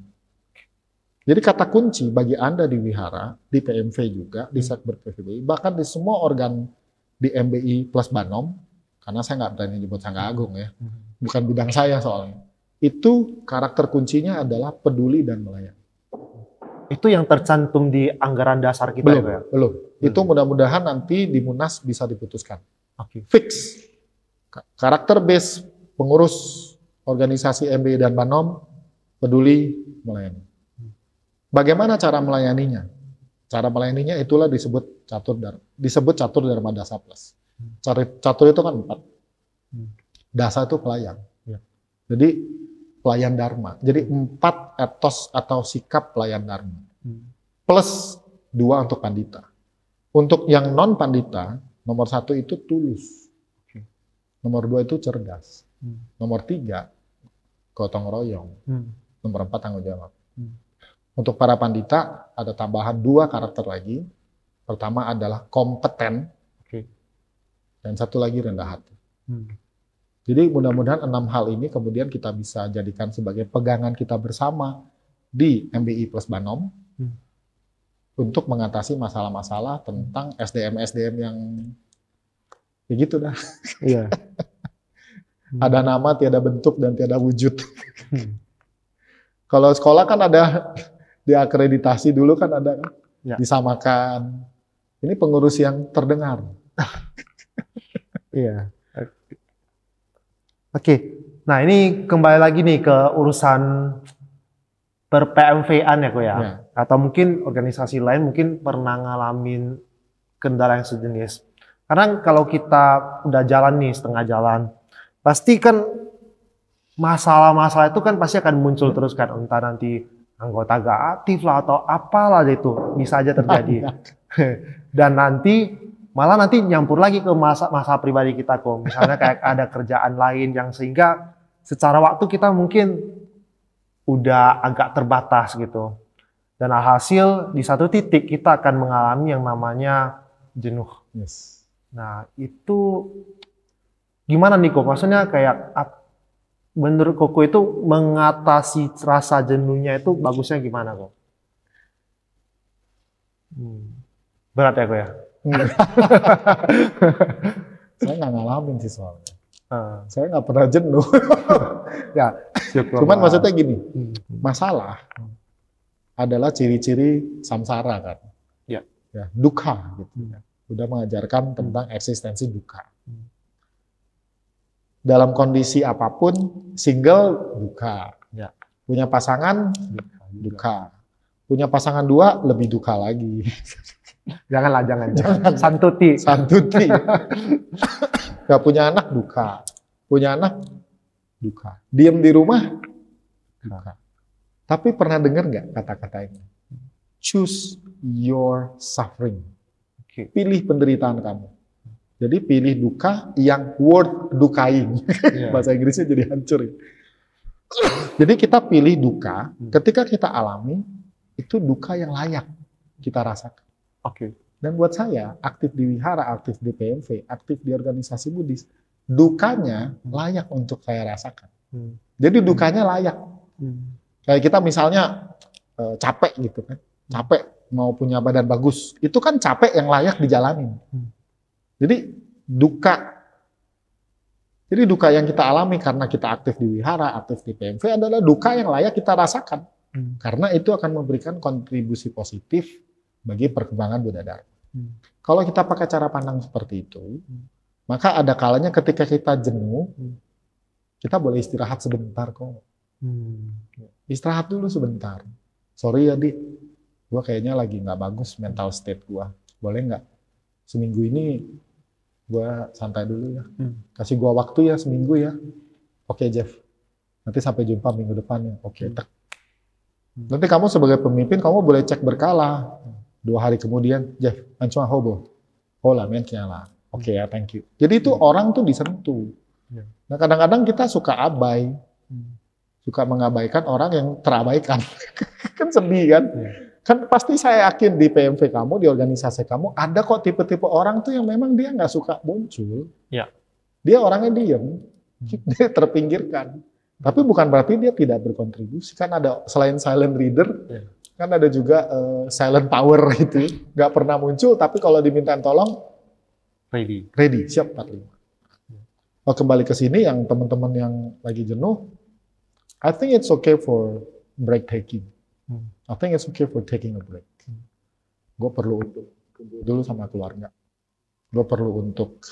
Jadi kata kunci bagi Anda di Wihara, di PMV juga, di Sekber PPBI, bahkan di semua organ di MBI plus Banom, karena saya nggak berani nyebut Sangga Agung ya, bukan bidang saya soalnya. Itu karakter kuncinya adalah peduli dan melayani. Itu yang tercantum di anggaran dasar kita belum, ya? Belum. Itu mudah-mudahan nanti di Munas bisa diputuskan. Fix. Karakter base pengurus organisasi MBI dan Banom, peduli melayani. Bagaimana cara melayaninya? Cara melayaninya itulah disebut Catur Dharma Dasa Plus. Catur itu kan 4. Dasa itu pelayan. Jadi pelayan Dharma. Jadi 4 etos atau sikap pelayan Dharma. Plus 2 untuk pandita. Untuk yang non pandita, nomor 1 itu tulus. Nomor 2 itu cerdas. Nomor 3 gotong royong. Nomor 4 tanggung jawab. Untuk para pandita ada tambahan 2 karakter lagi. Pertama adalah kompeten. Dan satu lagi rendah hati. Jadi mudah-mudahan 6 hal ini kemudian kita bisa jadikan sebagai pegangan kita bersama di MBI plus Banom untuk mengatasi masalah-masalah tentang SDM-SDM yang ya gitu dah. Iya. Ada nama, tiada bentuk, dan tiada wujud. Kalau sekolah kan ada diakreditasi dulu kan ada kan? Disamakan. Ini pengurus yang terdengar. Iya. Oke. Nah ini kembali lagi nih ke urusan per-PMV-an ya kok ya. Atau mungkin organisasi lain mungkin pernah ngalamin kendala yang sejenis. Karena kalau kita udah jalan nih setengah jalan, pasti kan masalah-masalah itu kan pasti akan muncul terus kan. Entah nanti anggota gak aktif lah atau apalah itu bisa aja terjadi. Dan nanti malah nanti nyampur lagi ke masa pribadi kita kok. Misalnya kayak ada kerjaan lain yang sehingga secara waktu kita mungkin udah agak terbatas gitu. Dan alhasil di satu titik kita akan mengalami yang namanya jenuh. Yes. Nah itu gimana nih kok? Maksudnya kayak menurut Koko itu mengatasi rasa jenuhnya itu bagusnya gimana kok? Berat ya kok ya? Saya nggak ngalamin sih soalnya. Saya nggak pernah jenuh. Ya, Cuman maksudnya gini, masalah adalah ciri-ciri samsara kan. Ya. Ya, dukkha gitu. Udah mengajarkan tentang eksistensi dukkha. Dalam kondisi apapun, single dukkha. Ya. Punya pasangan dukkha. Punya pasangan 2 lebih dukkha lagi. Janganlah, jangan. Santuti. Santuti. Gak punya anak dukkha. Punya anak dukkha. Diam di rumah dukkha. Tapi pernah dengar nggak kata-kata ini? Choose your suffering. Pilih penderitaan kamu. Jadi pilih duka yang worth dukain. Bahasa Inggrisnya jadi hancur. Jadi kita pilih duka, ketika kita alami, itu duka yang layak kita rasakan. Dan buat saya, aktif di wihara, aktif di PMV, aktif di organisasi Buddhis, dukanya layak untuk saya rasakan. Jadi dukanya layak. Kayak kita misalnya capek gitu kan, capek mau punya badan bagus, itu kan capek yang layak dijalanin. Jadi duka yang kita alami karena kita aktif di wihara, aktif di PMV adalah duka yang layak kita rasakan. Karena itu akan memberikan kontribusi positif bagi perkembangan Buddha Dharma. Kalau kita pakai cara pandang seperti itu, maka ada kalanya ketika kita jenuh, kita boleh istirahat sebentar kok. Istirahat dulu sebentar. Sorry ya Di, gue kayaknya lagi nggak bagus mental state gue. Boleh nggak seminggu ini gue santai dulu ya. Kasih gue waktu ya seminggu ya. Oke Jeff, nanti sampai jumpa minggu depan ya. Oke. Nanti kamu sebagai pemimpin kamu boleh cek berkala. 2 hari kemudian, Jeff, ancua hobo. Hola men kiala. Oke ya, thank you. Jadi itu orang tuh disentuh. Nah kadang-kadang kita suka abai. Suka mengabaikan orang yang terabaikan. Kan sedih kan? Kan pasti saya yakin di PMV kamu, di organisasi kamu, ada kok tipe-tipe orang tuh yang memang dia nggak suka muncul. Dia orangnya diem, dia terpinggirkan. Tapi bukan berarti dia tidak berkontribusi. Kan ada selain silent reader, kan ada juga silent power gitu. Nggak pernah muncul, tapi kalau dimintain tolong, ready, siap 45. Oh, kembali ke sini yang teman-teman yang lagi jenuh, I think it's okay for break taking. I think it's okay for taking a break. Gue perlu untuk kumpul dulu sama keluarga. Gue perlu untuk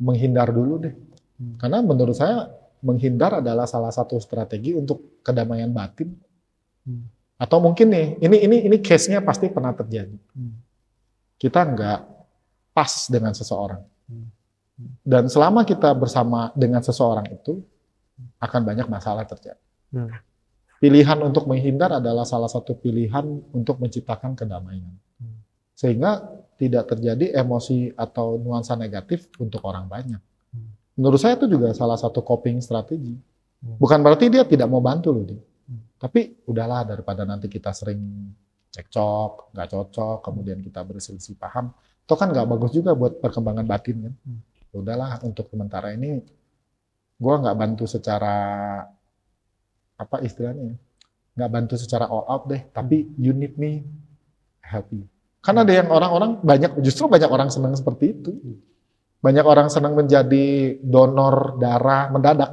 menghindar dulu deh. Karena menurut saya menghindar adalah salah satu strategi untuk kedamaian batin. Atau mungkin nih, ini case-nya pasti pernah terjadi. Kita nggak pas dengan seseorang. Dan selama kita bersama dengan seseorang itu, akan banyak masalah terjadi. Pilihan untuk menghindar adalah salah satu pilihan untuk menciptakan kedamaian. Sehingga tidak terjadi emosi atau nuansa negatif untuk orang banyak. Menurut saya itu juga salah satu coping strategi. Bukan berarti dia tidak mau bantu loh. Tapi udahlah daripada nanti kita sering cekcok, nggak cocok, kemudian kita berselisih paham. Itu kan nggak bagus juga buat perkembangan batin kan. Udahlah untuk sementara ini gue nggak bantu secara apa istilahnya, nggak bantu secara all out deh, tapi you need me, help you. Karena ada yang orang-orang justru banyak orang senang seperti itu. Banyak orang senang menjadi donor darah mendadak.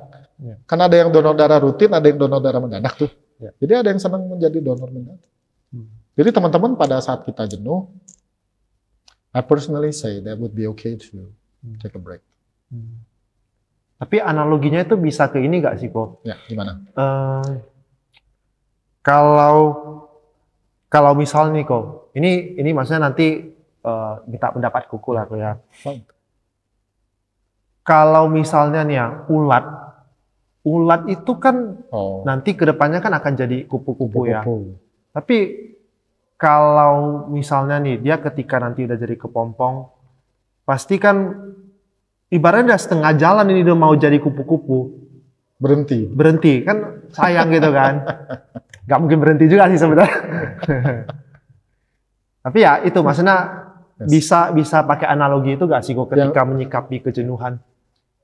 Karena ada yang donor darah rutin, ada yang donor darah mendadak tuh. Jadi ada yang senang menjadi donor mendadak. Jadi teman-teman pada saat kita jenuh, I personally say that would be okay to take a break. Tapi analoginya itu bisa ke ini nggak sih kok? Ya, gimana? Kalau misal nih kok, ini maksudnya nanti minta pendapat kuku lah kok ya. Kalau misalnya nih ya ulat itu kan nanti kedepannya kan akan jadi kupu-kupu ya. Tapi kalau misalnya nih dia ketika nanti udah jadi kepompong, pasti kan ibaratnya udah setengah jalan ini udah mau jadi kupu-kupu. Berhenti kan sayang gitu kan. Gak mungkin berhenti juga sih sebenarnya. Tapi ya itu maksudnya bisa pakai analogi itu gak sih kok ketika menyikapi kejenuhan?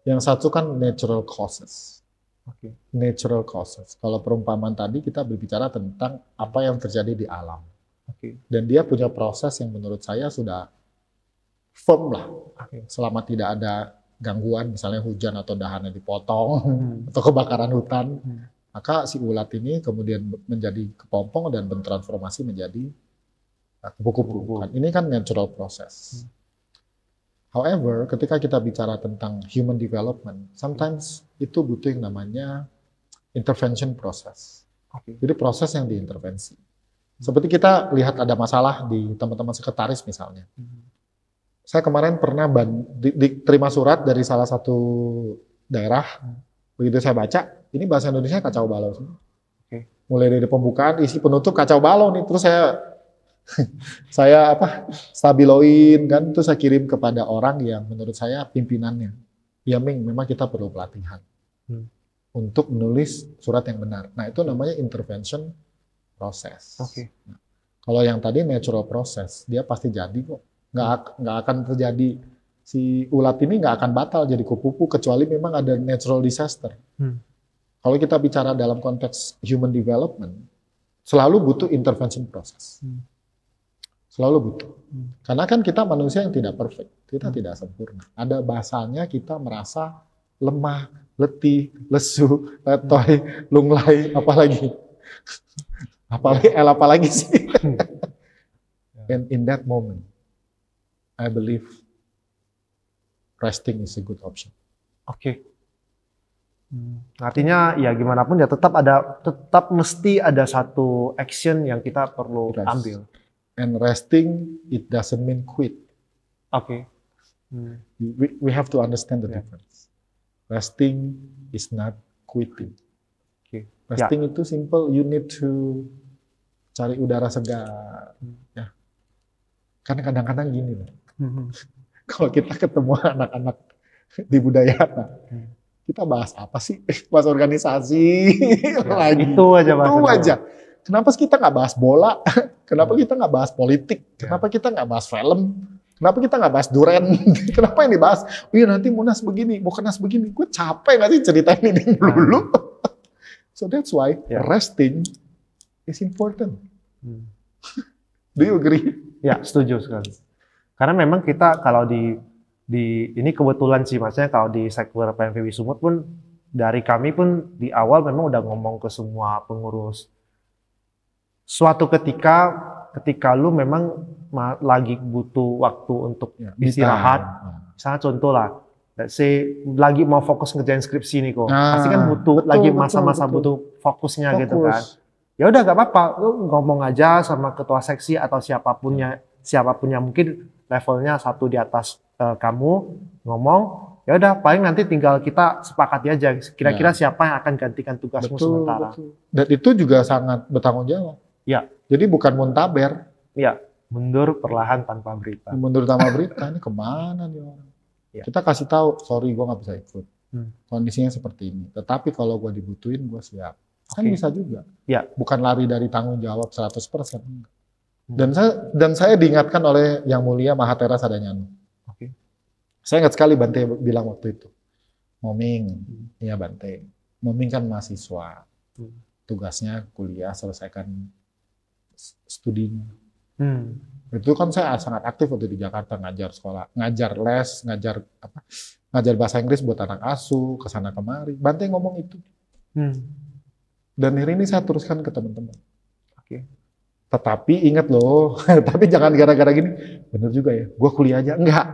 Yang satu kan natural causes. Oke. Natural causes. Kalau perumpamaan tadi kita berbicara tentang apa yang terjadi di alam. Oke. Dan dia punya proses yang menurut saya sudah firm lah. Selama tidak ada gangguan, misalnya hujan atau dahannya dipotong, atau kebakaran hutan, maka si ulat ini kemudian menjadi kepompong dan bertransformasi menjadi kupu-kupu. Ini kan natural process. However, ketika kita bicara tentang human development, sometimes itu butuh yang namanya intervention process. Jadi proses yang diintervensi. Seperti kita lihat ada masalah di teman-teman sekretaris misalnya. Saya kemarin pernah diterima surat dari salah satu daerah. Begitu saya baca, ini bahasa Indonesia kacau balau semua. Mulai dari pembukaan, isi penutup kacau balau nih. Terus saya stabiloin kan, terus saya kirim kepada orang yang menurut saya pimpinannya. Ya Ming, memang kita perlu pelatihan untuk menulis surat yang benar. Nah itu namanya intervention process. Nah, kalau yang tadi natural process, dia pasti jadi kok. Nggak akan terjadi, si ulat ini nggak akan batal jadi kupu-kupu kecuali memang ada natural disaster. Kalau kita bicara dalam konteks human development, selalu butuh intervention process. Selalu butuh. Karena kan kita manusia yang tidak perfect, kita tidak sempurna. Ada bahasanya kita merasa lemah, letih, lesu, letoy, lunglai, apalagi sih. And in that moment, I believe resting is a good option. Artinya ya gimana pun ya tetap mesti ada satu action yang kita perlu ambil. And resting it doesn't mean quit. We have to understand the difference. Resting is not quitting. Resting itu simple, you need to cari udara segar. Ya. Karena kadang-kadang gini loh. Kalau kita ketemu anak-anak di budaya, kita bahas apa sih? Bahas organisasi lagi. Itu aja. Kenapa kita nggak bahas bola? Kenapa kita nggak bahas politik? Kenapa kita nggak bahas film? Kenapa kita nggak bahas duren? Kenapa yang dibahas? Oh iya nanti Munas begini, Mukernas begini. Gue capek nggak sih ceritain ini dulu? So that's why resting is important. Do you agree? Ya, setuju sekali. Karena memang kita kalau di ini kebetulan sih maksudnya kalau di Sekwer PMVW Sumut pun dari kami pun di awal memang udah ngomong ke semua pengurus. Suatu ketika lu memang lagi butuh waktu untuk istirahat, misalnya contoh lah, let's say lagi mau fokus ngerjain skripsi nih kok, pasti kan butuh lagi masa-masa butuh fokusnya gitu kan. Ya udah gak apa-apa, lu ngomong aja sama ketua seksi atau siapapun yang mungkin levelnya satu di atas kamu ngomong, ya udah paling nanti tinggal kita sepakati aja kira-kira siapa yang akan gantikan tugasmu sementara. Dan itu juga sangat bertanggung jawab. Ya. Jadi bukan muntaber. Ya, mundur perlahan tanpa berita. Mundur tanpa berita, ini kemana nih orang? Ya. Kita kasih tahu, sorry gue nggak bisa ikut. Kondisinya seperti ini. Tetapi kalau gue dibutuhin, gue siap. Kan bisa juga. Ya. Bukan lari dari tanggung jawab 100%. Dan saya diingatkan oleh Yang Mulia Mahathira Sadanyana. Saya ingat sekali Bante bilang waktu itu. Moming, iya Bante. Moming kan mahasiswa. Tugasnya kuliah, selesaikan studinya. Itu kan saya sangat aktif waktu di Jakarta, ngajar sekolah, ngajar les, ngajar bahasa Inggris buat anak asuh, kesana kemari. Bante ngomong itu. Dan hari ini saya teruskan ke teman-teman. Tetapi ingat loh, tapi jangan gara-gara gini, bener juga ya, gue kuliah aja. Enggak.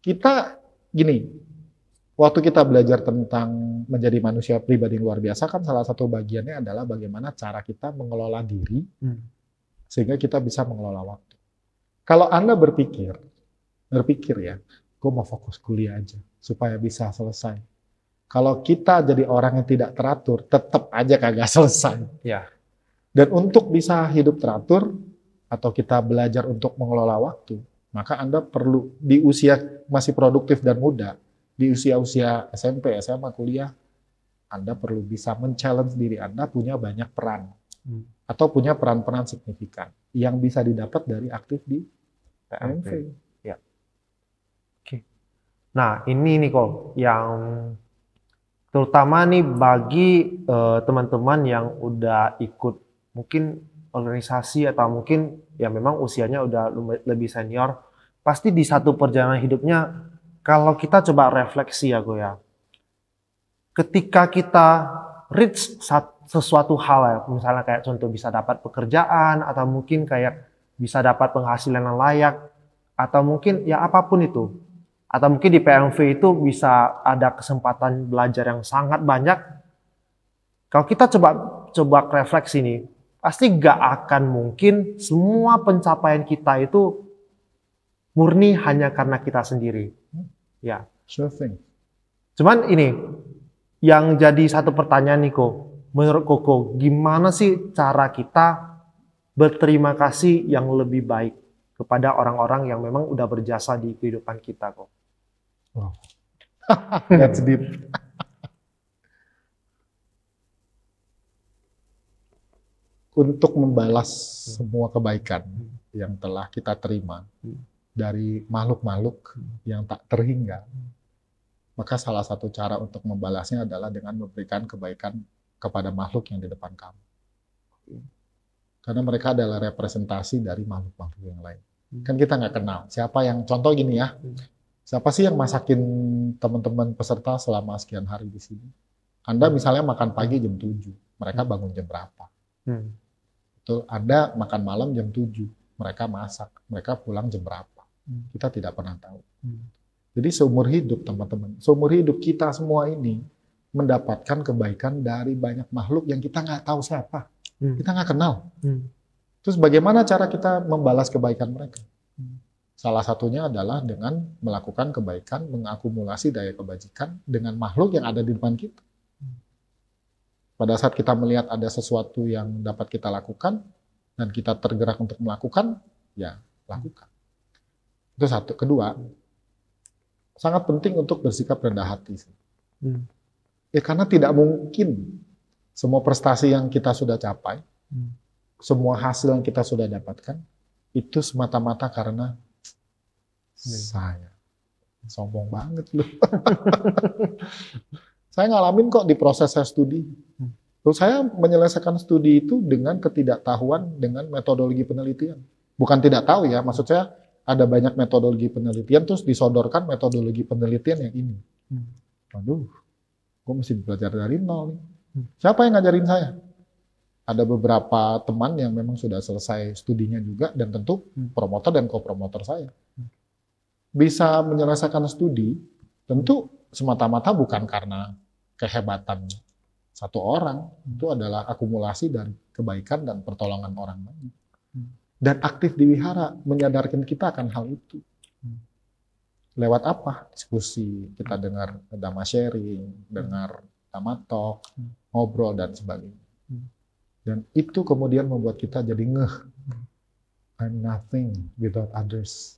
Kita gini, waktu kita belajar tentang menjadi manusia pribadi luar biasa, kan salah satu bagiannya adalah bagaimana cara kita mengelola diri, sehingga kita bisa mengelola waktu. Kalau Anda berpikir ya, gue mau fokus kuliah aja, supaya bisa selesai. Kalau kita jadi orang yang tidak teratur, tetap aja kagak selesai. Ya. Dan untuk bisa hidup teratur, atau kita belajar untuk mengelola waktu, Maka Anda perlu di usia masih produktif dan muda, di usia-usia SMP, SMA, kuliah, Anda perlu bisa men-challenge diri Anda punya banyak peran. Atau punya peran-peran signifikan yang bisa didapat dari aktif di PMV. Ya. Oke. Nah, ini nih kok yang terutama nih bagi teman-teman yang udah ikut mungkin organisasi atau mungkin ya memang usianya udah lebih senior, pasti di satu perjalanan hidupnya kalau kita coba refleksi ya ya, ketika kita reach sesuatu hal ya, misalnya kayak contoh bisa dapat pekerjaan atau mungkin kayak bisa dapat penghasilan yang layak atau mungkin ya apapun itu, atau mungkin di PMV itu bisa ada kesempatan belajar yang sangat banyak. Kalau kita coba refleksi nih, pasti gak akan mungkin semua pencapaian kita itu murni hanya karena kita sendiri. Ya. Sure thing. Cuman ini yang jadi satu pertanyaan nih Ko, menurut Koko, gimana sih cara kita berterima kasih yang lebih baik kepada orang-orang yang memang udah berjasa di kehidupan kita Ko? Wow. That's deep. Untuk membalas semua kebaikan yang telah kita terima dari makhluk-makhluk yang tak terhingga, maka salah satu cara untuk membalasnya adalah dengan memberikan kebaikan kepada makhluk yang di depan kamu. Karena mereka adalah representasi dari makhluk-makhluk yang lain. Kan kita nggak kenal. Siapa yang, contoh gini ya, siapa sih yang masakin teman-teman peserta selama sekian hari di sini? Anda misalnya makan pagi jam 7, mereka bangun jam berapa? Itu Anda makan malam jam 7, mereka masak, mereka pulang jam berapa? Kita tidak pernah tahu. Jadi seumur hidup teman-teman, seumur hidup kita semua ini mendapatkan kebaikan dari banyak makhluk yang kita nggak tahu siapa, kita nggak kenal. Terus bagaimana cara kita membalas kebaikan mereka? Salah satunya adalah dengan melakukan kebaikan, mengakumulasi daya kebajikan dengan makhluk yang ada di depan kita. Pada saat kita melihat ada sesuatu yang dapat kita lakukan, dan kita tergerak untuk melakukan, ya lakukan. Itu satu. Kedua, sangat penting untuk bersikap rendah hati. Ya karena tidak mungkin semua prestasi yang kita sudah capai, semua hasil yang kita sudah dapatkan, itu semata-mata karena saya. Sombong banget loh. Saya ngalamin kok di proses saya studi. Terus saya menyelesaikan studi itu dengan ketidaktahuan dengan metodologi penelitian. Bukan tidak tahu ya, maksud saya ada banyak metodologi penelitian, terus disodorkan metodologi penelitian yang ini. Waduh, gue mesti belajar dari nol nih. Siapa yang ngajarin saya? Ada beberapa teman yang memang sudah selesai studinya juga, dan tentu promotor dan co-promotor saya. Bisa menyelesaikan studi, tentu semata-mata bukan karena kehebatan satu orang, itu adalah akumulasi dari kebaikan dan pertolongan orang lain. Dan aktif di wihara menyadarkan kita akan hal itu. Lewat apa? Diskusi, kita dengar dhamma sharing, dengar dhamma talk, ngobrol dan sebagainya. Dan itu kemudian membuat kita jadi ngeh. I'm nothing without others.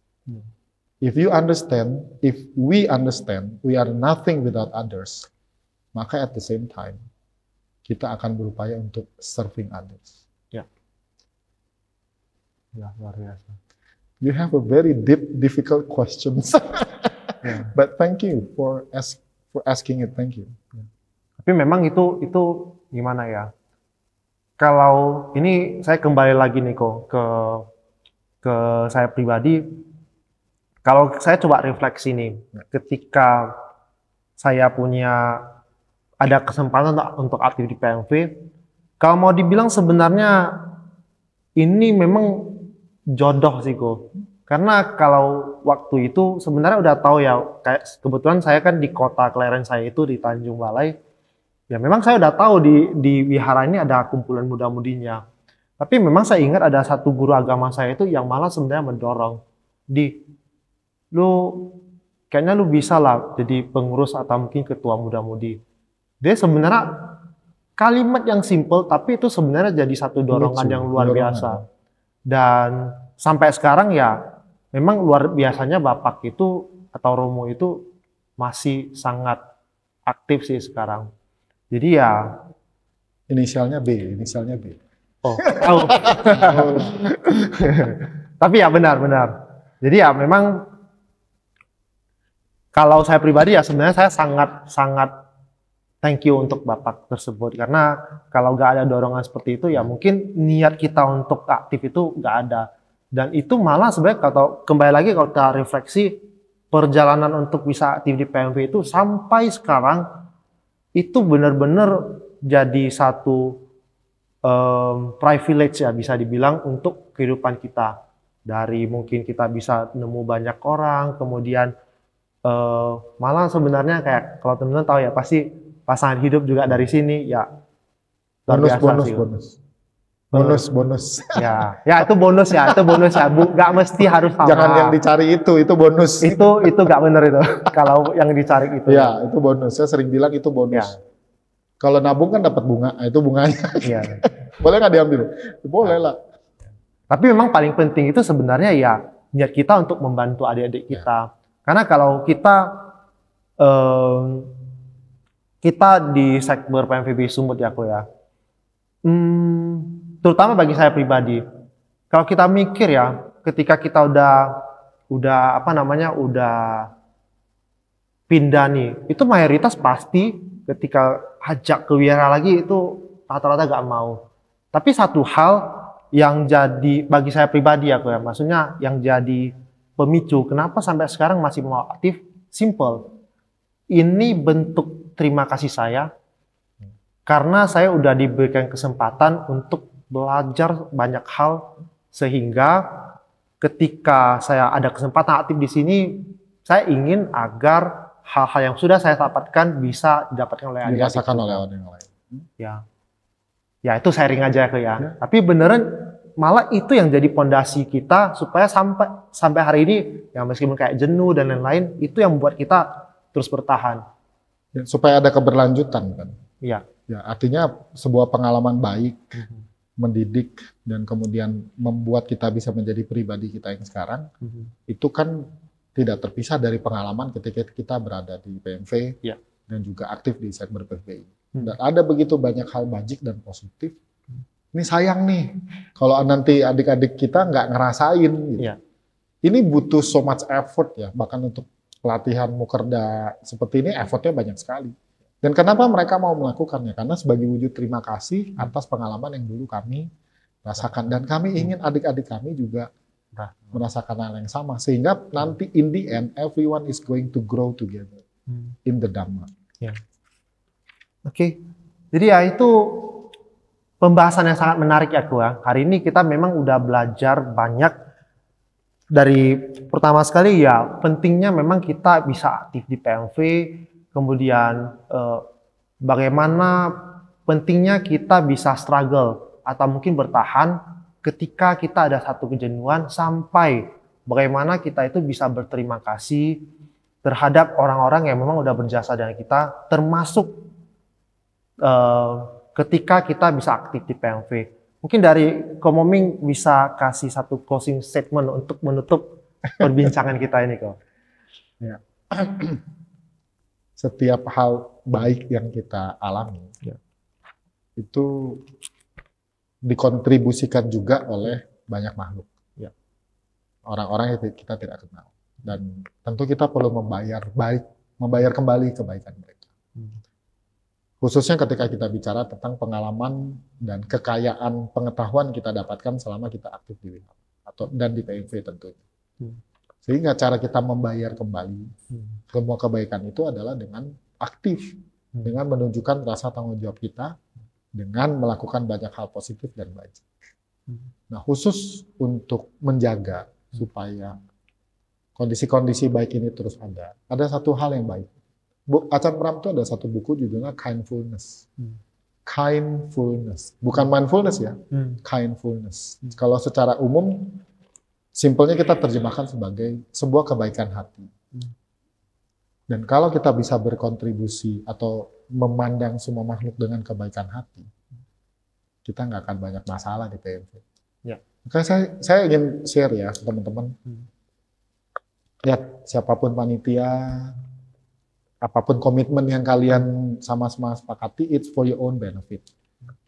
If you understand, if we understand, we are nothing without others, maka at the same time, kita akan berupaya untuk serving others. Ya. Ya, luar biasa. You have a very deep, difficult questions. But thank you for asking it. Thank you. Tapi memang itu gimana ya? Kalau ini saya kembali lagi nih kok ke saya pribadi. Kalau saya coba refleksi nih, ketika saya ada kesempatan untuk aktif di PMV, kalau mau dibilang sebenarnya ini memang jodoh sih kok. Karena kalau waktu itu sebenarnya udah tahu ya, kayak kebetulan saya kan di kota kelahiran saya itu di Tanjung Balai. Ya memang saya udah tahu di wihara ini ada kumpulan muda-mudinya. Tapi memang saya ingat ada satu guru agama saya itu yang malah sebenarnya mendorong, kayaknya lu bisa lah jadi pengurus atau mungkin ketua muda-mudi. Dia sebenarnya kalimat yang simple, tapi itu sebenarnya jadi satu dorongan yang luar biasa. Dan sampai sekarang ya, memang luar biasanya Bapak itu atau Romo itu masih sangat aktif sih sekarang. Jadi ya, Inisialnya B. oh, tahu. Tapi ya benar-benar. Jadi ya memang kalau saya pribadi ya sebenarnya saya sangat thank you untuk Bapak tersebut, karena kalau nggak ada dorongan seperti itu ya mungkin niat kita untuk aktif itu nggak ada. Dan itu malah sebenarnya kalau kembali lagi kalau kita refleksi perjalanan untuk bisa aktif di PMV itu sampai sekarang itu benar-benar jadi satu privilege ya bisa dibilang untuk kehidupan kita. Dari mungkin kita bisa nemu banyak orang, kemudian malah sebenarnya kayak kalau teman-teman tahu ya pasti pasangan hidup juga dari sini ya luar biasa sih. Bonus. Ya itu bonus ya, nggak mesti harus sama. Jangan yang dicari itu bonus. Itu nggak bener itu. Kalau yang dicari itu. Ya, itu bonus. Saya sering bilang itu bonus. Ya. Kalau nabung kan dapat bunga, itu bunganya. Iya. Boleh nggak diambil? Boleh lah. Tapi memang paling penting itu sebenarnya ya niat kita untuk membantu adik-adik kita. Karena kalau kita di Sekber PMVB Sumut ya aku ya, terutama bagi saya pribadi, kalau kita mikir ya, ketika kita udah pindah nih, itu mayoritas pasti ketika ajak ke wihara lagi itu rata-rata gak mau. Tapi satu hal yang jadi bagi saya pribadi ya, maksudnya yang jadi pemicu kenapa sampai sekarang masih mau aktif, simple. Ini bentuk terima kasih saya karena saya udah diberikan kesempatan untuk belajar banyak hal, sehingga ketika saya ada kesempatan aktif di sini, saya ingin agar hal-hal yang sudah saya dapatkan bisa didapatkan oleh adik-adik. Dirasakan oleh orang yang lain. Ya itu sharing aja ya. Tapi beneran malah itu yang jadi pondasi kita supaya sampai hari ini ya meskipun kayak jenuh dan lain-lain, itu yang membuat kita terus bertahan. Ya, supaya ada keberlanjutan kan. Iya. Ya, artinya sebuah pengalaman baik, mendidik dan kemudian membuat kita bisa menjadi pribadi kita yang sekarang, itu kan tidak terpisah dari pengalaman ketika kita berada di PMV dan juga aktif di Sekber PVI. Dan ada begitu banyak hal magic dan positif. Ini sayang nih kalau nanti adik-adik kita nggak ngerasain gitu. Ini butuh so much effort ya, bahkan untuk pelatihan mukerda seperti ini effortnya banyak sekali. Dan kenapa mereka mau melakukannya? Karena sebagai wujud terima kasih atas pengalaman yang dulu kami rasakan. Dan kami ingin adik-adik kami juga merasakan hal yang sama. Sehingga nanti in the end, everyone is going to grow together in the Dhamma. Oke. Jadi ya itu pembahasan yang sangat menarik ya Gua. Hari ini kita memang udah belajar banyak. Dari pertama sekali ya pentingnya memang kita bisa aktif di PMV. Kemudian bagaimana pentingnya kita bisa struggle atau mungkin bertahan ketika kita ada satu kejenuhan, sampai bagaimana kita itu bisa berterima kasih terhadap orang-orang yang memang udah berjasa dengan kita, termasuk ketika kita bisa aktif di PMV. Mungkin dari Komoming bisa kasih satu closing statement untuk menutup perbincangan kita ini kok. Ya. Setiap hal baik yang kita alami itu dikontribusikan juga oleh banyak makhluk, orang-orang yang kita tidak kenal, dan tentu kita perlu membayar kembali kebaikan mereka. Khususnya ketika kita bicara tentang pengalaman dan kekayaan pengetahuan kita dapatkan selama kita aktif di wihara dan di PMV tentunya. Sehingga cara kita membayar kembali semua kebaikan itu adalah dengan aktif, dengan menunjukkan rasa tanggung jawab kita, dengan melakukan banyak hal positif dan baik. Nah, khusus untuk menjaga supaya kondisi-kondisi baik ini terus ada satu hal yang baik. Acan Pram itu ada satu buku judulnya Kindfulness. Kindfulness, bukan mindfulness ya, kindfulness. Kalau secara umum, simpelnya kita terjemahkan sebagai sebuah kebaikan hati. Dan kalau kita bisa berkontribusi atau memandang semua makhluk dengan kebaikan hati, kita nggak akan banyak masalah di PMV. Makanya saya ingin share ya teman-teman, lihat siapapun panitia, apapun komitmen yang kalian sama-sama sepakati, it's for your own benefit.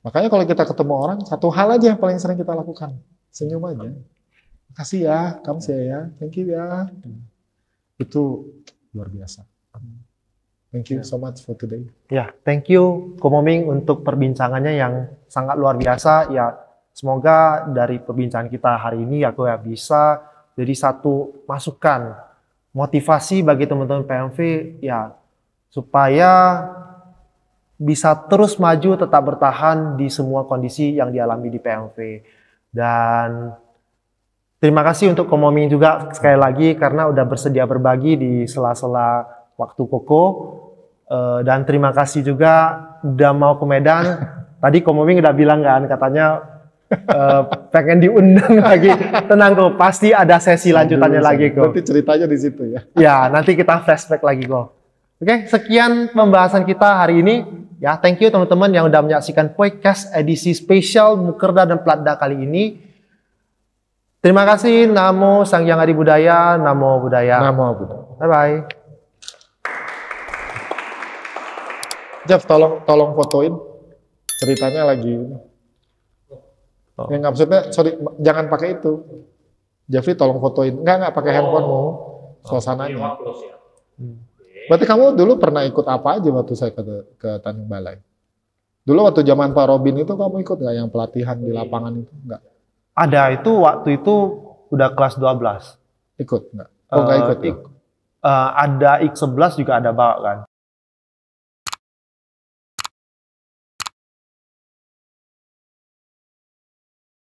Makanya kalau kita ketemu orang, satu hal aja yang paling sering kita lakukan, senyum aja. Makasih ya, kamu ya, thank you ya. Itu luar biasa. Thank you so much for today. Ya, thank you Ko Moming untuk perbincangannya yang sangat luar biasa. Ya, semoga dari perbincangan kita hari ini aku ya bisa jadi satu masukan, motivasi bagi teman-teman PMV ya supaya bisa terus maju, tetap bertahan di semua kondisi yang dialami di PMV. Dan terima kasih untuk Ko Moming juga sekali lagi karena udah bersedia berbagi di sela-sela waktu Koko. Dan terima kasih juga udah mau ke Medan. Tadi Ko Moming udah bilang kan katanya pengen diundang lagi. Tenang Ko, pasti ada sesi lanjutannya lagi Ko. Nanti ceritanya di situ ya. Ya, nanti kita flashback lagi Ko. Oke, sekian pembahasan kita hari ini. Ya, thank you teman-teman yang udah menyaksikan podcast edisi spesial Mukerda dan Platda kali ini. Terima kasih, Namo Sang Hyang Adi Budaya, Namo Buddhaya. Namo Buddhaya. Bye-bye. Jeff, tolong fotoin ceritanya lagi. Oh. Ya, nggak, maksudnya, sorry, jangan pakai itu. Jeffrey tolong fotoin. Nggak pakai handphonemu, suasananya. Berarti kamu dulu pernah ikut apa aja waktu saya ke Tanjung Balai? Dulu waktu zaman Pak Robin itu kamu ikut nggak yang pelatihan di lapangan itu? Nggak? Ada, itu waktu itu udah kelas 12. Ikut nggak? Oh nggak ikut ya? Ada X11 juga ada bawa kan.